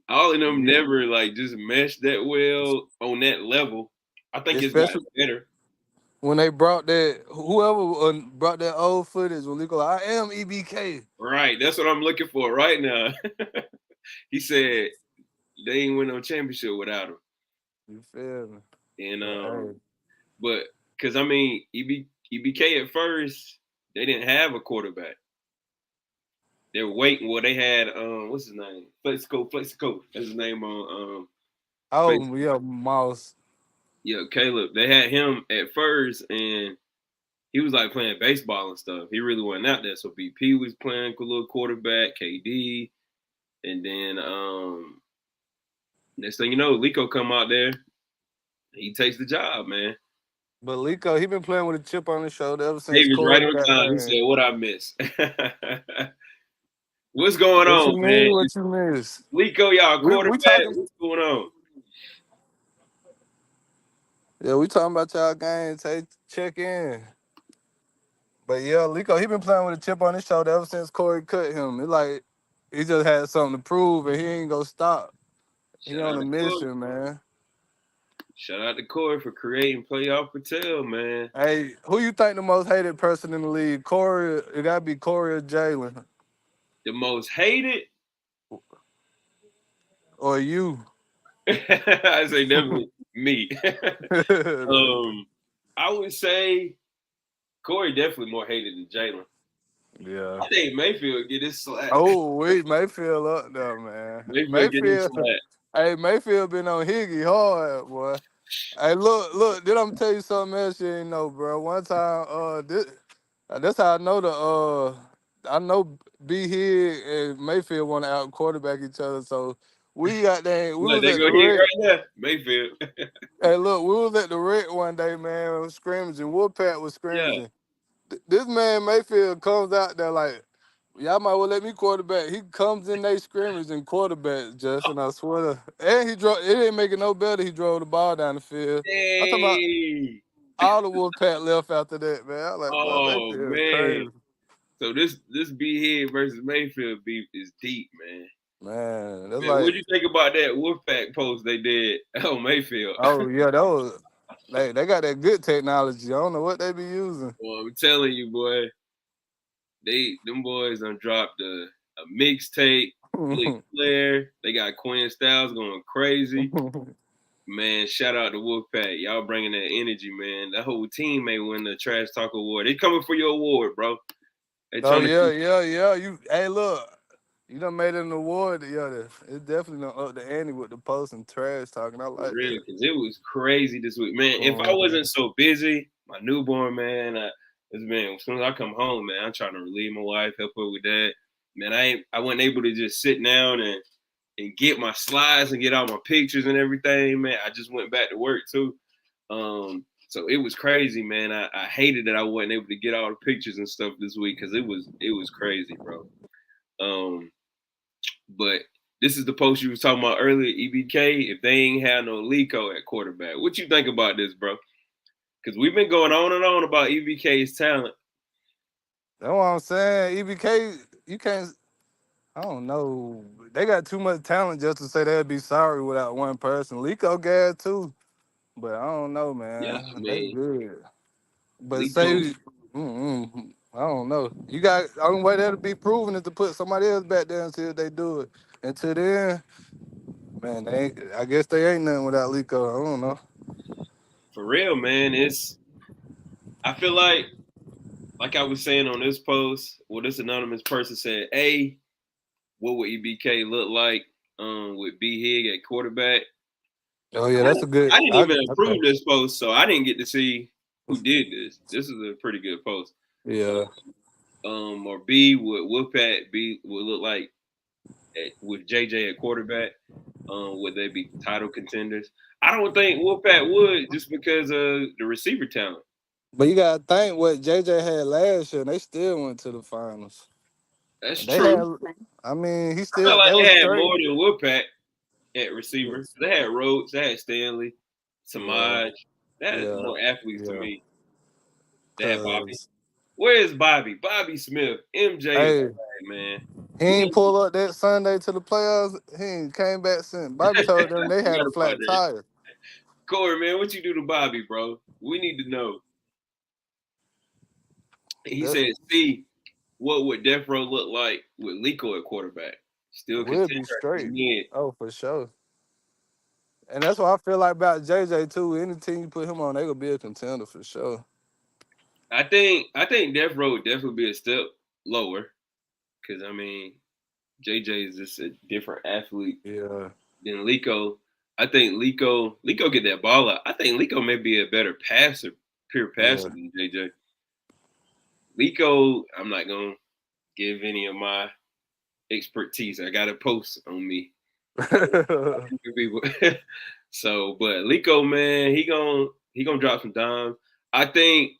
All of them Yeah. never like just meshed that well on that level. I think it's gotten Especially better. when they brought that, whoever brought that old footage when Nico, I am EBK. Right, that's what I'm looking for right now. He said they ain't win no championship without him, You feel me? and But hey, but because I mean EBK at first they didn't have a quarterback. They were waiting. Well, they had what's his name? Flexico. That's his name on Facebook. oh yeah, Mouse. Yeah, Caleb. They had him at first, and he was like playing baseball and stuff. He really wasn't out there. So BP was playing a little quarterback, KD, and then next thing you know, Lico come out there. He takes the job, man. But Lico, he been playing with a chip on his shoulder ever since David's right Corey on got time. He there. said, "What I miss? What's going What you on, man? mean? What you miss? Lico, y'all We quarterback. talking. What's going on?" Yeah, we talking about y'all game. Take check in. But yeah, Lico, he been playing with a chip on his shoulder ever since Corey cut him. It's like he just had something to prove, and he ain't gonna stop. He Shout on out a to Corey. mission, man. Shout out to Corey for creating playoff Patel, man. Hey, who you think the most hated person in the league? Corey, it gotta be Corey or Jalen. The most hated, Or you. I say definitely me. I would say Corey definitely more hated than Jalen. Yeah. I think Mayfield get his slack. Oh, wait, Mayfield up there, man. Mayfield get his Mayfield, slack. hey, Mayfield been on Higgy hard, boy. Hey, look, did I'm tell you something else you ain't know, bro? One time, that's how I know I know B Hig and Mayfield want to out quarterback each other. So we Look, was they at go the here rec. right there. Mayfield. Hey, look, we was at the rec one day, man, scrimmaging. Woodpat was Yeah. scrimmaging. This man Mayfield comes out there like, y'all might well let me quarterback. He comes in they scrimmage and quarterback, Justin. I swear to, and he drove. It didn't make it no better. He drove the ball down the field. I'm talking about Dang. all the Wolfpack left after that, man. I was like, boy, Oh Mayfield man. crazy, So this B Head versus Mayfield beef is deep, man. man. That's Man, what like, do you think about that Wolfpack post they did on Mayfield? oh yeah, that was. They got that good technology. I don't know what they be using. Well, I'm telling you, boy, them boys done dropped a mixtape, Flick Flair. They got Quinn Styles going crazy. Man, shout out to Wolfpack. Y'all bringing that energy, man. The whole team may win the Trash Talk Award. They coming for your award, bro. They Oh trying to yeah, yeah, yeah. Hey, look. You done made an award. Yeah, it's definitely done up the ante with the post and trash talking. I for like real, that. because it was crazy this week, man. If I Mhm. wasn't so busy, my newborn, man, it's been as soon as I come home, man, I'm trying to relieve my wife, help her with that. Man, I wasn't able to just sit down and get my slides and get all my pictures and everything, man. I just went back to work too. So it was crazy, man. I hated that I wasn't able to get all the pictures and stuff this week because it was crazy, bro. Um, but this is the post you was talking about earlier, EBK. If they ain't have no Lico at quarterback, what you think about this, bro? Because we've been going on and on about EBK's talent. That's what I'm saying. EBK, you can't. I don't know. They got too much talent just to say they'd be sorry without one person. Lico got too, but I don't know, Yeah, I man. They mean, good, but Lico say, I don't know. You got only way that'll be proven is to put somebody else back there and see if they do it. Until then, man, I guess they ain't nothing without Lico. I don't know. for real, man. I feel like I was saying on this post, well, this anonymous person said, "Hey, what would EBK look like with B Hig at quarterback?" Oh yeah, that's a good. I didn't even Okay. approve this post, so I didn't get to see who did this. This is a pretty good post. Yeah. Or B would Wolfpack B would look like with JJ at quarterback. Would they be title contenders? I don't think Wolfpack would just because of the receiver talent. But you gotta think what JJ had last year, and they still went to the finals. That's They true. had. I mean, he I felt still. like They they was had straight. more than Woodpack at receiver. Yes. They had Rhodes, they had Stanley, Yeah. Samaj. They had Yeah. more athletes to Yeah. me. They had Bobby. Cause Where is Bobby? Bobby Smith. MJ is hey, back, man. he We ain't need, pull up that Sunday to the playoffs. He ain't came back since. Bobby told them they had forgot a about flat that. tire. Corey, man, what you do to Bobby, bro? We need to know. He That said, see, what would Death Row look like with Liko at quarterback? Still will contender be straight. again. Oh, for sure. And that's what I feel like about JJ too. Any team you put him on, they gonna be a contender for sure. I think Death Row would definitely be a step lower. Cause I mean, JJ is just a different athlete Yeah. than Liko. I think Liko get that ball out. I think Liko may be a better passer, pure Yeah. passer than JJ. Liko, I'm not gonna give any of my expertise. I got a post on me. People. So, but Liko, man, he gonna drop some dimes. I think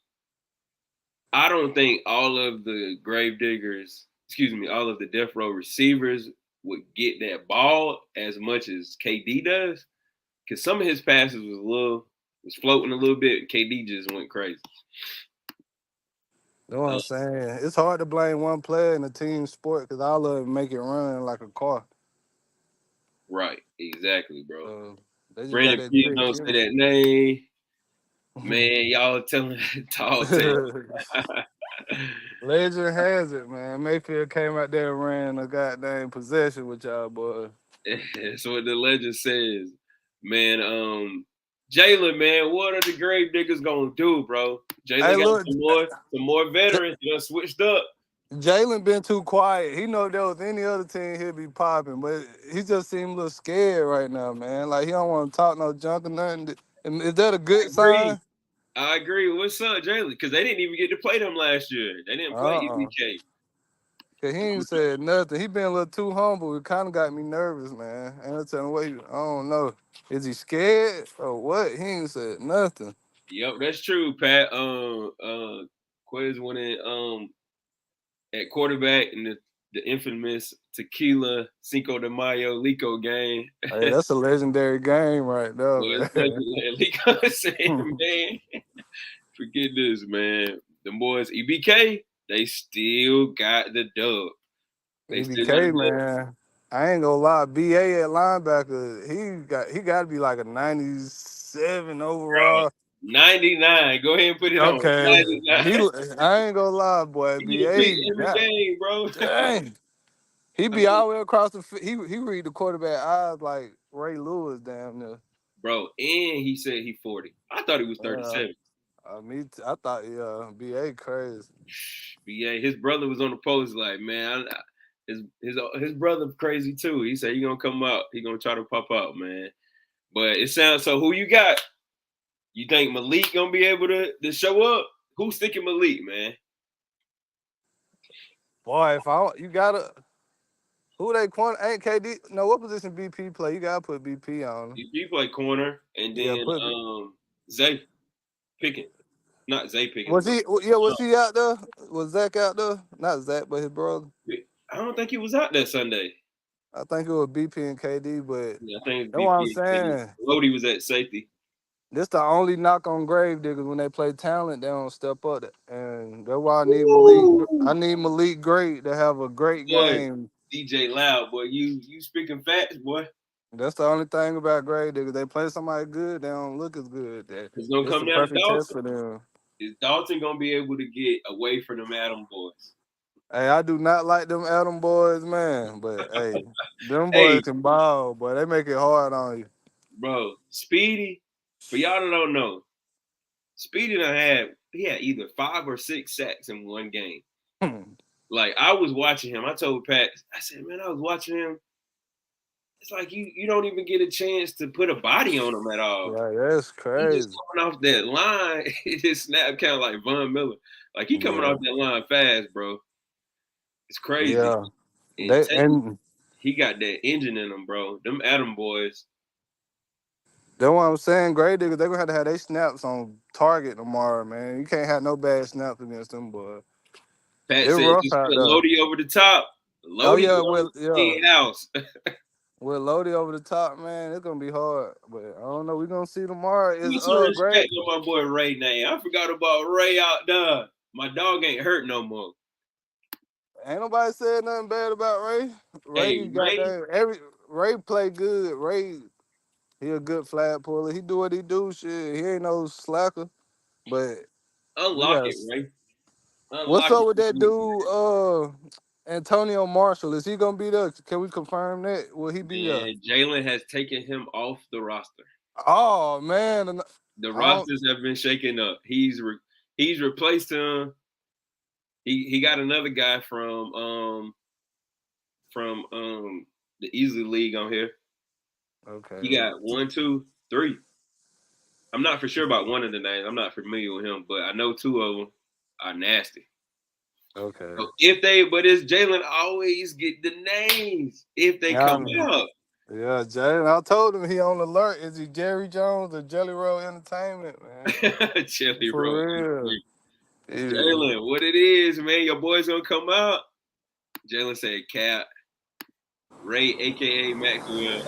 I don't think all of the grave diggers, excuse me, all of the death row receivers would get that ball as much as KD does. Because some of his passes was floating a little bit. KD just went crazy. You know what I'm Uh, saying? It's hard to blame one player in a team sport because all of them make it run like a car. right, exactly, bro. They just got Brandon, that please don't say creativity. that name. Man, y'all telling tall tale. Legend has it, man. Mayfield came out there and ran a goddamn possession with y'all, boy. That's what the legend says. Man, Jalen, man, what are the grave diggers gonna do, bro? Hey, Jalen got look, some more veterans. He done switched up. Jalen been too quiet. He know if there was any other team he'd be popping, but he just seemed a little scared right now, man. Like he don't want to talk no junk or nothing. And is that a I good agree. sign? I agree. What's up, Jalen? Because they didn't even get to play them last year. They didn't play Uh-uh. EBK. Cause he ain't said nothing. He been a little too humble. It kind of got me nervous, man. Ain't no telling what I don't know. Is he scared or what? He ain't said nothing. Yep, that's true, Pat. Quiz went in at quarterback in the infamous Tequila Cinco de Mayo Lico game. Hey, that's a legendary game right there, Was man. Lico said, man, forget this, man. The boys EBK, they still got the dub. They still got the EBK, dub, man. I ain't gonna lie. BA at linebacker, he got to be like a 97 bro. overall. 99. Go ahead and put it on. Okay, 99. I ain't gonna lie, boy. He get a pick BA, every God game, bro. dang, he I be mean, all the way across the. He read the quarterback eyes like Ray Lewis, damn near. bro, and he said he 40. I thought he was Uh, 37. I thought BA crazy. But yeah, his brother was on the post like, man, his brother crazy too. He said he gonna come out. He gonna try to pop out, man. But it sounds so. Who you got? You think Malik gonna be able to show up? Who's sticking Malik, man? Boy, you gotta who they corner ain't KD. No, what position BP play? You gotta put BP on him. If you play corner and Yeah, then put. Zay Pickens, not Zay Pickens, Was but he? Yeah, was he out there? Was Zach out there? Not Zach, but his brother. I don't think he was out that Sunday. I think it was BP and KD, but Yeah, I think it's that's what I'm BP. saying. Lodi was at safety. This the only knock on grave diggers when they play talent, they don't step up. And that's why I need Malik. Ooh, I need Malik Great to have a great boy, game. DJ Loud, boy, you speaking facts, boy. That's the only thing about grave diggers. They play somebody good, they don't look as good. It's gonna It's come the down to perfect test Dalton. for them. Is Dalton gonna be able to get away from them Adam boys? Hey, I do not like them Adam boys, man. But hey, them boys Hey, can ball, boy. They make it hard on bro, Speedy. For y'all that don't know, Speedy he had either 5 or 6 sacks in one game. you. Like I was watching him. I told Pat, I said, man, I was watching him. It's like you don't even get a chance to put a body on him at all. Right, that's He just crazy. coming off that line. It just snap kind of like Von Miller. Like he coming Yeah, off that line fast, bro. It's crazy. yeah. And They and he got that engine in him, bro. Them Adam boys. that's what I'm saying. Grade diggers, they're gonna have to have their snaps on target tomorrow, man. You can't have no bad snaps against them boys. Pat It's said rough just out put there. Lodi over the top. Oh Lodi yeah, goes in house. with Lodi over the top, man, it's gonna be hard. But I don't know. We're gonna see tomorrow. Is Put some great. respect on my boy Ray name. I forgot about Ray out there. My dog ain't hurt no more. Ain't nobody said nothing bad about Ray. Hey, Ray got Ray, that. Ray play good. Ray, he a good flag puller. He do what he do. Shit, he ain't no slacker. But we unlock got. it, Ray. What's Unlock up it with this that week, dude? Antonio Marshall. Is he gonna be there? Can we confirm that? Will he be there? man. Jalen has taken him off the roster. Oh man, The I don't. rosters have been shaken up. He's replaced him. He got another guy from the Easy League on here. He Okay. got 1, 2, 3. I'm not for sure about one of the names. I'm not familiar with him, but I know 2 of them are nasty. Okay. So but it's Jalen always get the names if they Yeah, come out. yeah, Jay. I told him he on alert. Is he Jerry Jones or Jelly Roll Entertainment, man? Jelly roll. For real. Yeah. Jalen, what it is, man? Your boy's gonna come out. Jalen said, "Cap, Ray, aka Maxwell."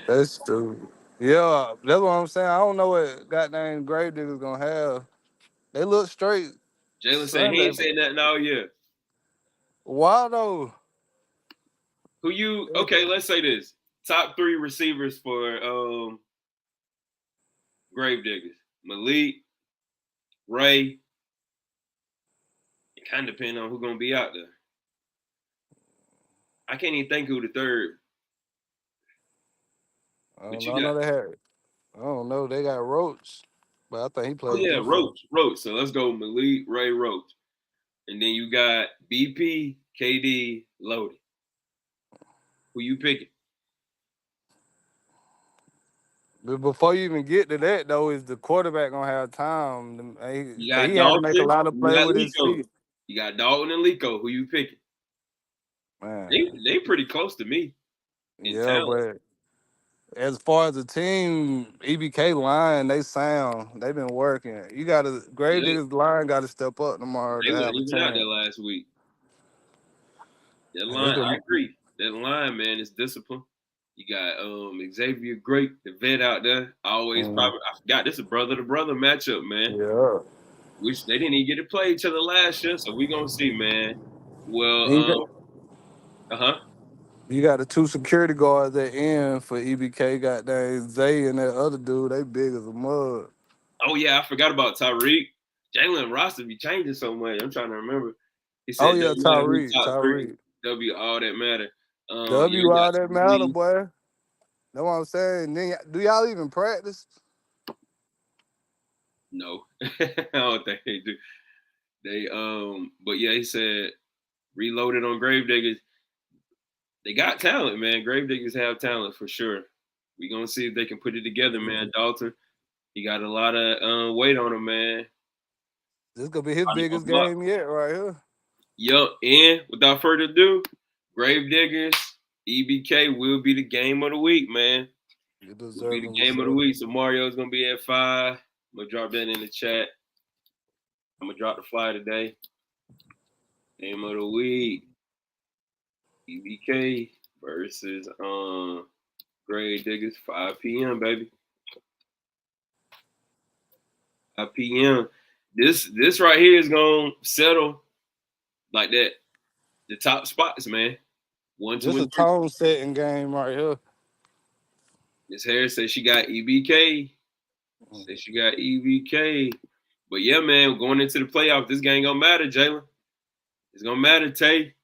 That's stupid. Yeah, that's what I'm saying. I don't know what goddamn Gravedigger's gonna have. They look straight Jalen said he Sunday. ain't said nothing all year. Why though? Who you? Okay, let's say this: top 3 receivers for Gravediggers. Malik, Ray. It kind of depends on who's gonna be out there. I can't even think who the third. I But don't you know. I got, know they had. I don't know. They got Roach, but I think he oh played yeah, defense. Roach. So let's go Malik, Ray, Roach, and then you got BP, KD, Lodi. Who you picking? But before you even get to that, though, is the quarterback gonna have time? You Cause got he had to make a Dalton. lot of You play got with his Lico. feet. You got Dalton and Lico. Who you picking? Man, They pretty close to me in yeah, talent. but as far as the team, EBK line, they sound. They've been working. You got to Yeah, Gravediggers line got to step up tomorrow they to wasn't have a even out there chance. last week. That And it's line, I gonna agree. That line, man, is discipline. You got Xavier Great, the vet out there. Always be, probably I forgot this is a brother to brother matchup, man. yeah. Which they didn't even get to play each other last year, so we gonna see, man. And you Well, got, you got the two security guards at end for EBK. Got that Zay and that other dude. They big as a mug. oh yeah, I forgot about Tyreek. Jalen roster be changing so much. I'm trying to remember. He Oh said, yeah, "Don't matter who Tyreek, top 3, Tyreek. W all that matter." Yeah, W you got all that matter, Tyreek. boy. That's what I'm saying. Then, do y'all even practice? No, I don't think they do. They but yeah, he said reloaded on Gravediggers. They got talent, man. Gravediggers have talent for sure. We gonna see if they can put it together, man. Dalton, he got a lot of weight on him, man. This gonna be his biggest But, game yet, right here. yup, and without further ado, Gravediggers, EBK will be the game of the week, man. You Will be deserve the him. game of the week. So Mario's gonna be at 5. I'm gonna drop that in the chat. I'm gonna drop the flyer today. Game of the week. EBK versus Gravediggers, 5 p.m. baby. 5 p.m. This right here is gonna settle like that. The top spots, man. 1, 2, This a and 3. tone setting game right here. Miss Harris said she got EBK. Said she got EBK. But yeah, man, going into the playoffs, this game gonna matter, Jalen. It's gonna matter, Tay.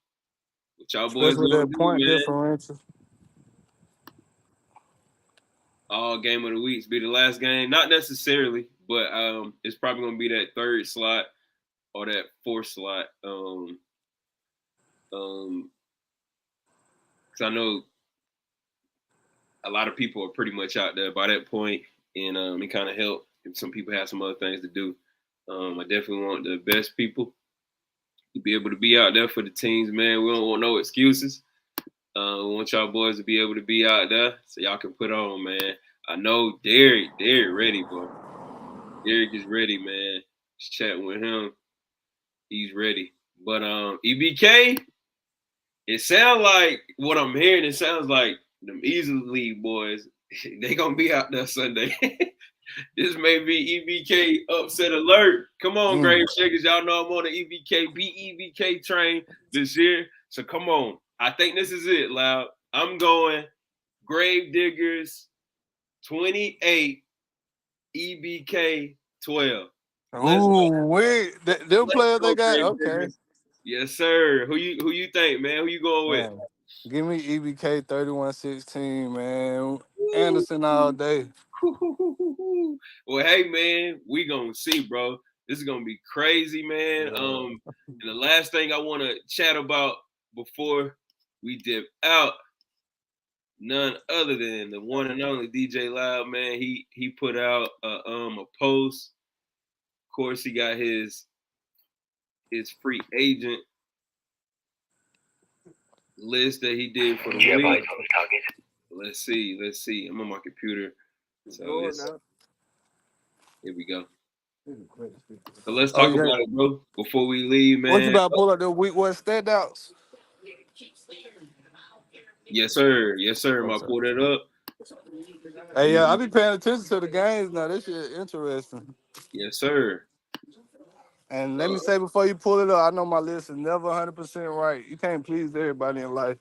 What y'all boys Especially gonna that do, point man? differential. All game of the weeks be the last game. Not necessarily, but it's probably gonna be that 3rd slot or that 4th slot. Because I know a lot of people are pretty much out there by that point, and it kind of helped if some people have some other things to do. I definitely want the best people to be able to be out there for the teams, man. We don't want no excuses. We want y'all boys to be able to be out there so y'all can put on, man. I know Derek ready, bro. Derek is ready, man. Just chatting with him. He's ready. But EBK, it sounds like what I'm hearing. It sounds like them Easily League boys. They gonna be out there Sunday. This may be EBK upset alert. Come on, Grave Shakers. Y'all know I'm on the EBK, BEBK train this year. So come on. I think this is it, Loud. I'm going Grave Diggers 28, EBK 12. Let's go. Oh, wait. Them Let's players go, they got, Grave okay. Diggers. Yes, sir. Who you think, man? Who you going with? Man, give me EBK 3116, man. Anderson all day. Well, hey man, we gonna see, bro. This is gonna be crazy, man. Yeah. And the last thing I want to chat about before we dip out, none other than the one and only DJ Loud, man. He put out a post. Of course, he got his free agent list that he did for the week. Let's see. I'm on my computer, so here we go. So let's Oh, talk yeah. about it, bro. Before we leave, What you man. about to pull up the week one standouts? Yes, sir. Yes, sir. Am I pull that up? Hey, yeah, I be paying attention to the games now. This shit interesting. Yes, sir. And let me say before you pull it up, I know my list is never 100% right. You can't please everybody in life.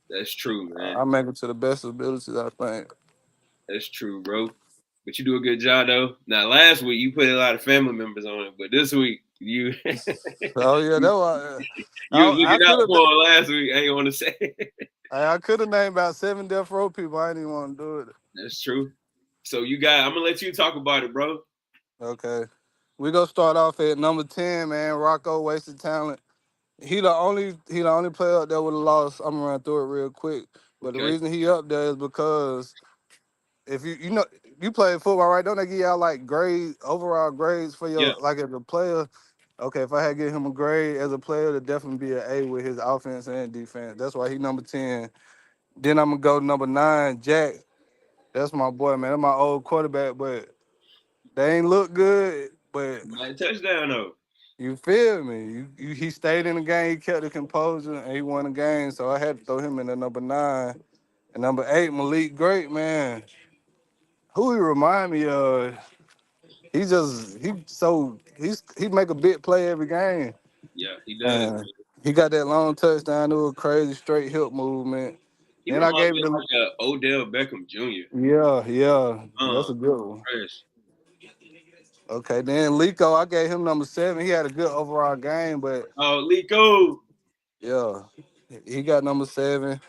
That's true, man. I make it to the best abilities, I think. That's true, bro. But you do a good job, though. Now, last week you put a lot of family members on it, but this week you Oh yeah, that was. you was I looking out could have. for it last week. I ain't want to say. I could have named about 7 death row people. I didn't even want to do it. That's true. So I'm gonna let you talk about it, bro. Okay, we gonna start off at number 10, man. Rocco wasted talent. He the only player up there with a loss. I'm gonna run through it real quick. But the Okay. reason he up there is because if you know you play football, right? Don't they give y'all like overall grades for Yeah. your like as a player? Okay, if I had to give him a grade as a player, it'd definitely be an A with his offense and defense. That's why he number 10. Then I'm gonna go number 9, Jack. That's my boy, man. That's my old quarterback, but they ain't look good. But My touchdown though. you feel me? He stayed in the game. He kept the composure, and he won the game. So I had to throw him in at number 9. And number 8, Malik Great, man. Who he remind me of? He make a big play every game. Yeah, he does. And he got that long touchdown. It was a crazy straight hip movement. He Then I reminds gave me it of a like a Odell Beckham Jr. yeah. That's a good one. Fresh. Okay, then Lico, I gave him number 7. He had a good overall game, but Oh, Lico. yeah, he got number 7.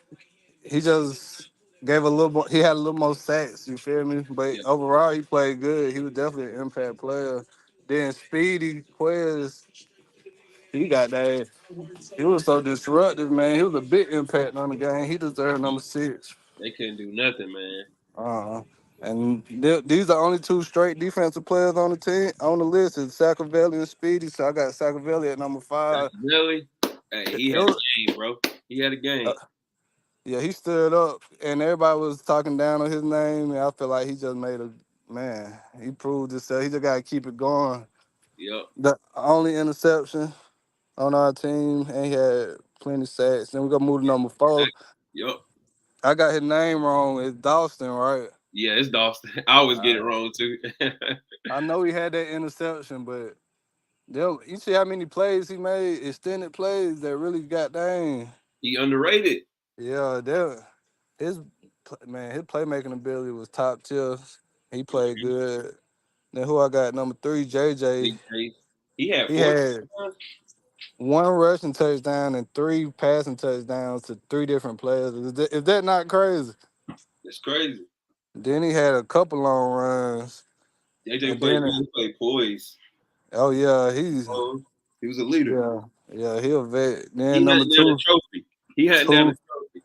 He just gave a little more. He had a little more sacks. You feel me? But Yeah, overall, he played good. He was definitely an impact player. Then Speedy Quez, he got that. He was so disruptive, man. He was a big impact on the game. He deserved number 6. they couldn't do nothing, man. Uh-huh. And these are only 2 straight defensive players on the team on the list. Is Sacavelli and Speedy. So I got Sacavelli at number 5. Belly. Hey, he It had a was- game, bro. He had a game. yeah, he stood up, and everybody was talking down on his name. And I feel like he just made a man. He proved himself. He just got to keep it going. Yep. The only interception on our team, and he had plenty of sacks. Then we gonna move to number 4. Yep. I got his name wrong. It's Dawson, right? Yeah, it's Dawson. I always get it wrong too. I know he had that interception, but you see how many plays he made, extended plays that really got dang. He underrated. Yeah, his his playmaking ability was top tier. He played good. Then who I got number 3, JJ. Big face. He had He 4 had touchdowns. 1 rushing touchdown and 3 passing touchdowns to 3 different players. Is that not crazy? That's crazy. Then he had a couple long runs, JJ and played then good. He played poise. oh yeah, he's Oh, he was a leader. yeah he a vet. Then He number hunting down a 2, trophy. He hunting down a who trophy.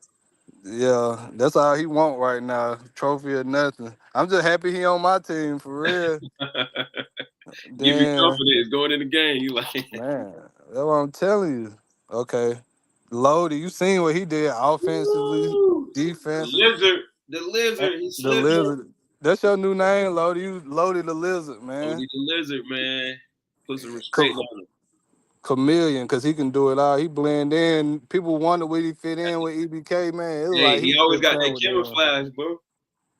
yeah, that's all he want right now. Trophy or nothing. I'm just happy he on my team for real. Give me Then confidence going in the game. You like man, that's what I'm telling you. Okay. Lodi, you seen what he did offensively, Woo! The defensively. lizard. The lizard. He The slithered. lizard. That's your new name, Lodi. You Lodi the lizard, Oh, man. he the lizard, man. Put some respect Cool. on him. chameleon because he can do it all. He blend in. People wonder where he fit in with EBK, man. It was Hey, like he he always fit got in that with them. camouflage, bro.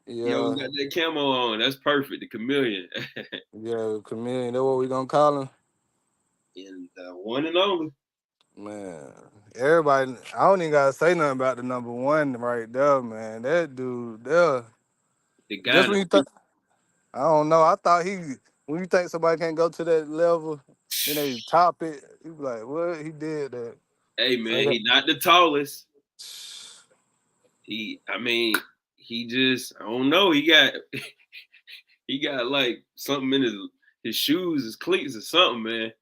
He always Yeah, got that camo on. That's perfect. The chameleon. yeah, chameleon. That's what we gonna call him. And one and only. Man, everybody, I don't even gotta say nothing about the number one right there, man. That dude there. The guy Just that when you think, I don't know. I thought when you think somebody can't go to that level, then they top it. You be like, what? He did that. hey I man, got- he not the tallest. He just I don't know. He got like something in his shoes, his cleats or something, man.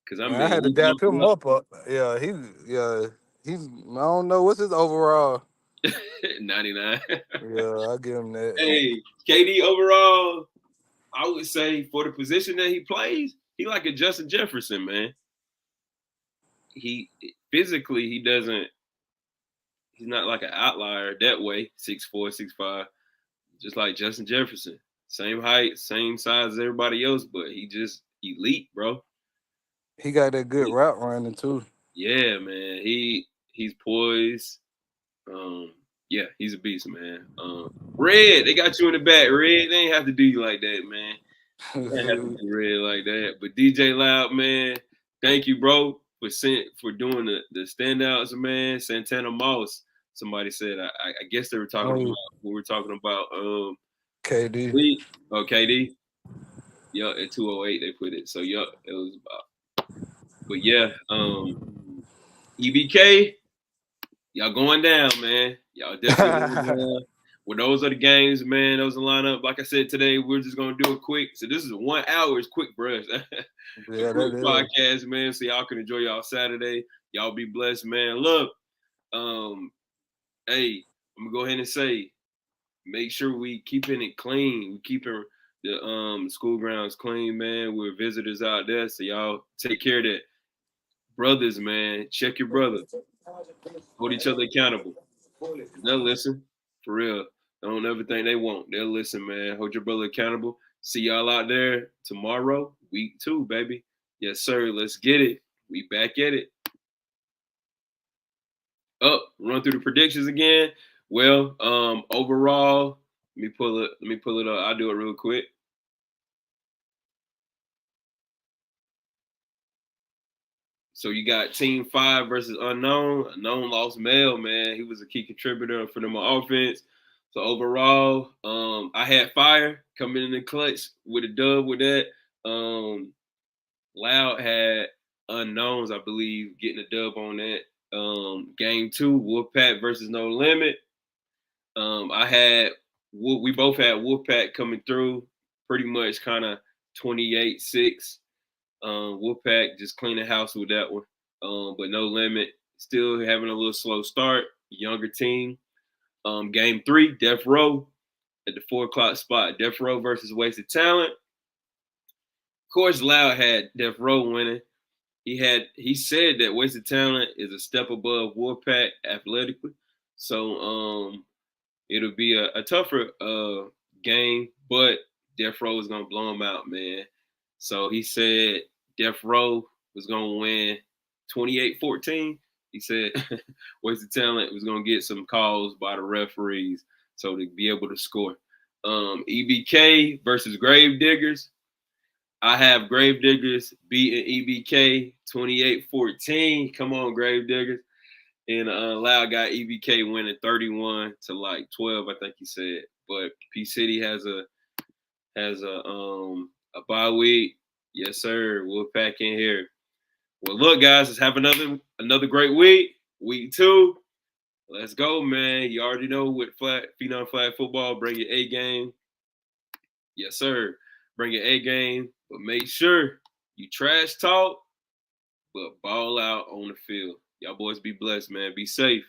Cause I Man, I mean had to he dap jumping him up. Yeah, he's. I don't know what's his overall. up 99. Yeah, I give him that. Hey, KD overall, I would say for the position that he plays, he like a Justin Jefferson, man. He physically he doesn't he's not like an outlier that way, 6'4", 6'5", just like Justin Jefferson. Same height, same size as everybody else, but he just elite, bro. He got that good route running too. Yeah, man. He's poised. Um, yeah, he's a beast, man. Red, they got you in the back. Red, they ain't have to do you like that, man. They ain't have to do Red like that. But DJ Loud, man, thank you, bro, for doing the standouts, man. Santana Moss. Somebody said I guess they were talking about Oh, we were talking about KD. Lee. Oh, KD. Yeah, at 208 they put it. So yeah, it was about. But yeah, EBK. Y'all going down, man. Y'all definitely going down. Well, those are the games, man. Those are the lineup. Like I said today, we're just gonna do it quick. So this is 1 hour. It's quick, bro. A Yeah, quick that is. podcast, man. So y'all can enjoy y'all Saturday. Y'all be blessed, man. Look, um, hey, I'm gonna go ahead and say, make sure we keeping it clean. We keeping the school grounds clean, man. We're visitors out there, so y'all take care of that. Brothers, man, check your brother. Hold each other accountable. They'll listen. For real. Don't ever think they won't. They'll listen, man. Hold your brother accountable. See y'all out there tomorrow, week 2, baby. Yes, sir. Let's get it. We back at it. Run through the predictions again. Well, overall, let me pull it up. I'll do it real quick. So you got Team 5 versus Unknown. Unknown lost Mel, man. He was a key contributor for them on offense. So overall, I had Fire coming in the clutch with a dub with that. Loud had Unknowns, I believe, getting a dub on that. Game 2, Wolfpack versus No Limit. We both had Wolfpack coming through pretty much kind of 28-6. Wolfpack just cleaning house with that one. But No Limit still having a little slow start. Younger team. Game 3, Death Row at the 4 o'clock spot. Death Row versus Wasted Talent. Of course, Loud had Death Row winning. He said that Wasted Talent is a step above Wolfpack athletically. So it'll be a tougher game, but Death Row is gonna blow him out, man. So he said Death Row was gonna win 28-14. He said Wasted Talent was gonna get some calls by the referees so to be able to score. EBK versus Grave Diggers. I have Grave Diggers beating EBK 28-14. Come on, Grave Diggers. And Loud got EBK winning 31 to like 12, I think he said. But P City has a bye week. Yes, sir. We'll pack in here. Well, look, guys, let's have another great week. Week 2. Let's go, man. You already know with Phenom Flag Football, bring your A game. Yes, sir. Bring your A game, but make sure you trash talk, but ball out on the field. Y'all boys be blessed, man. Be safe.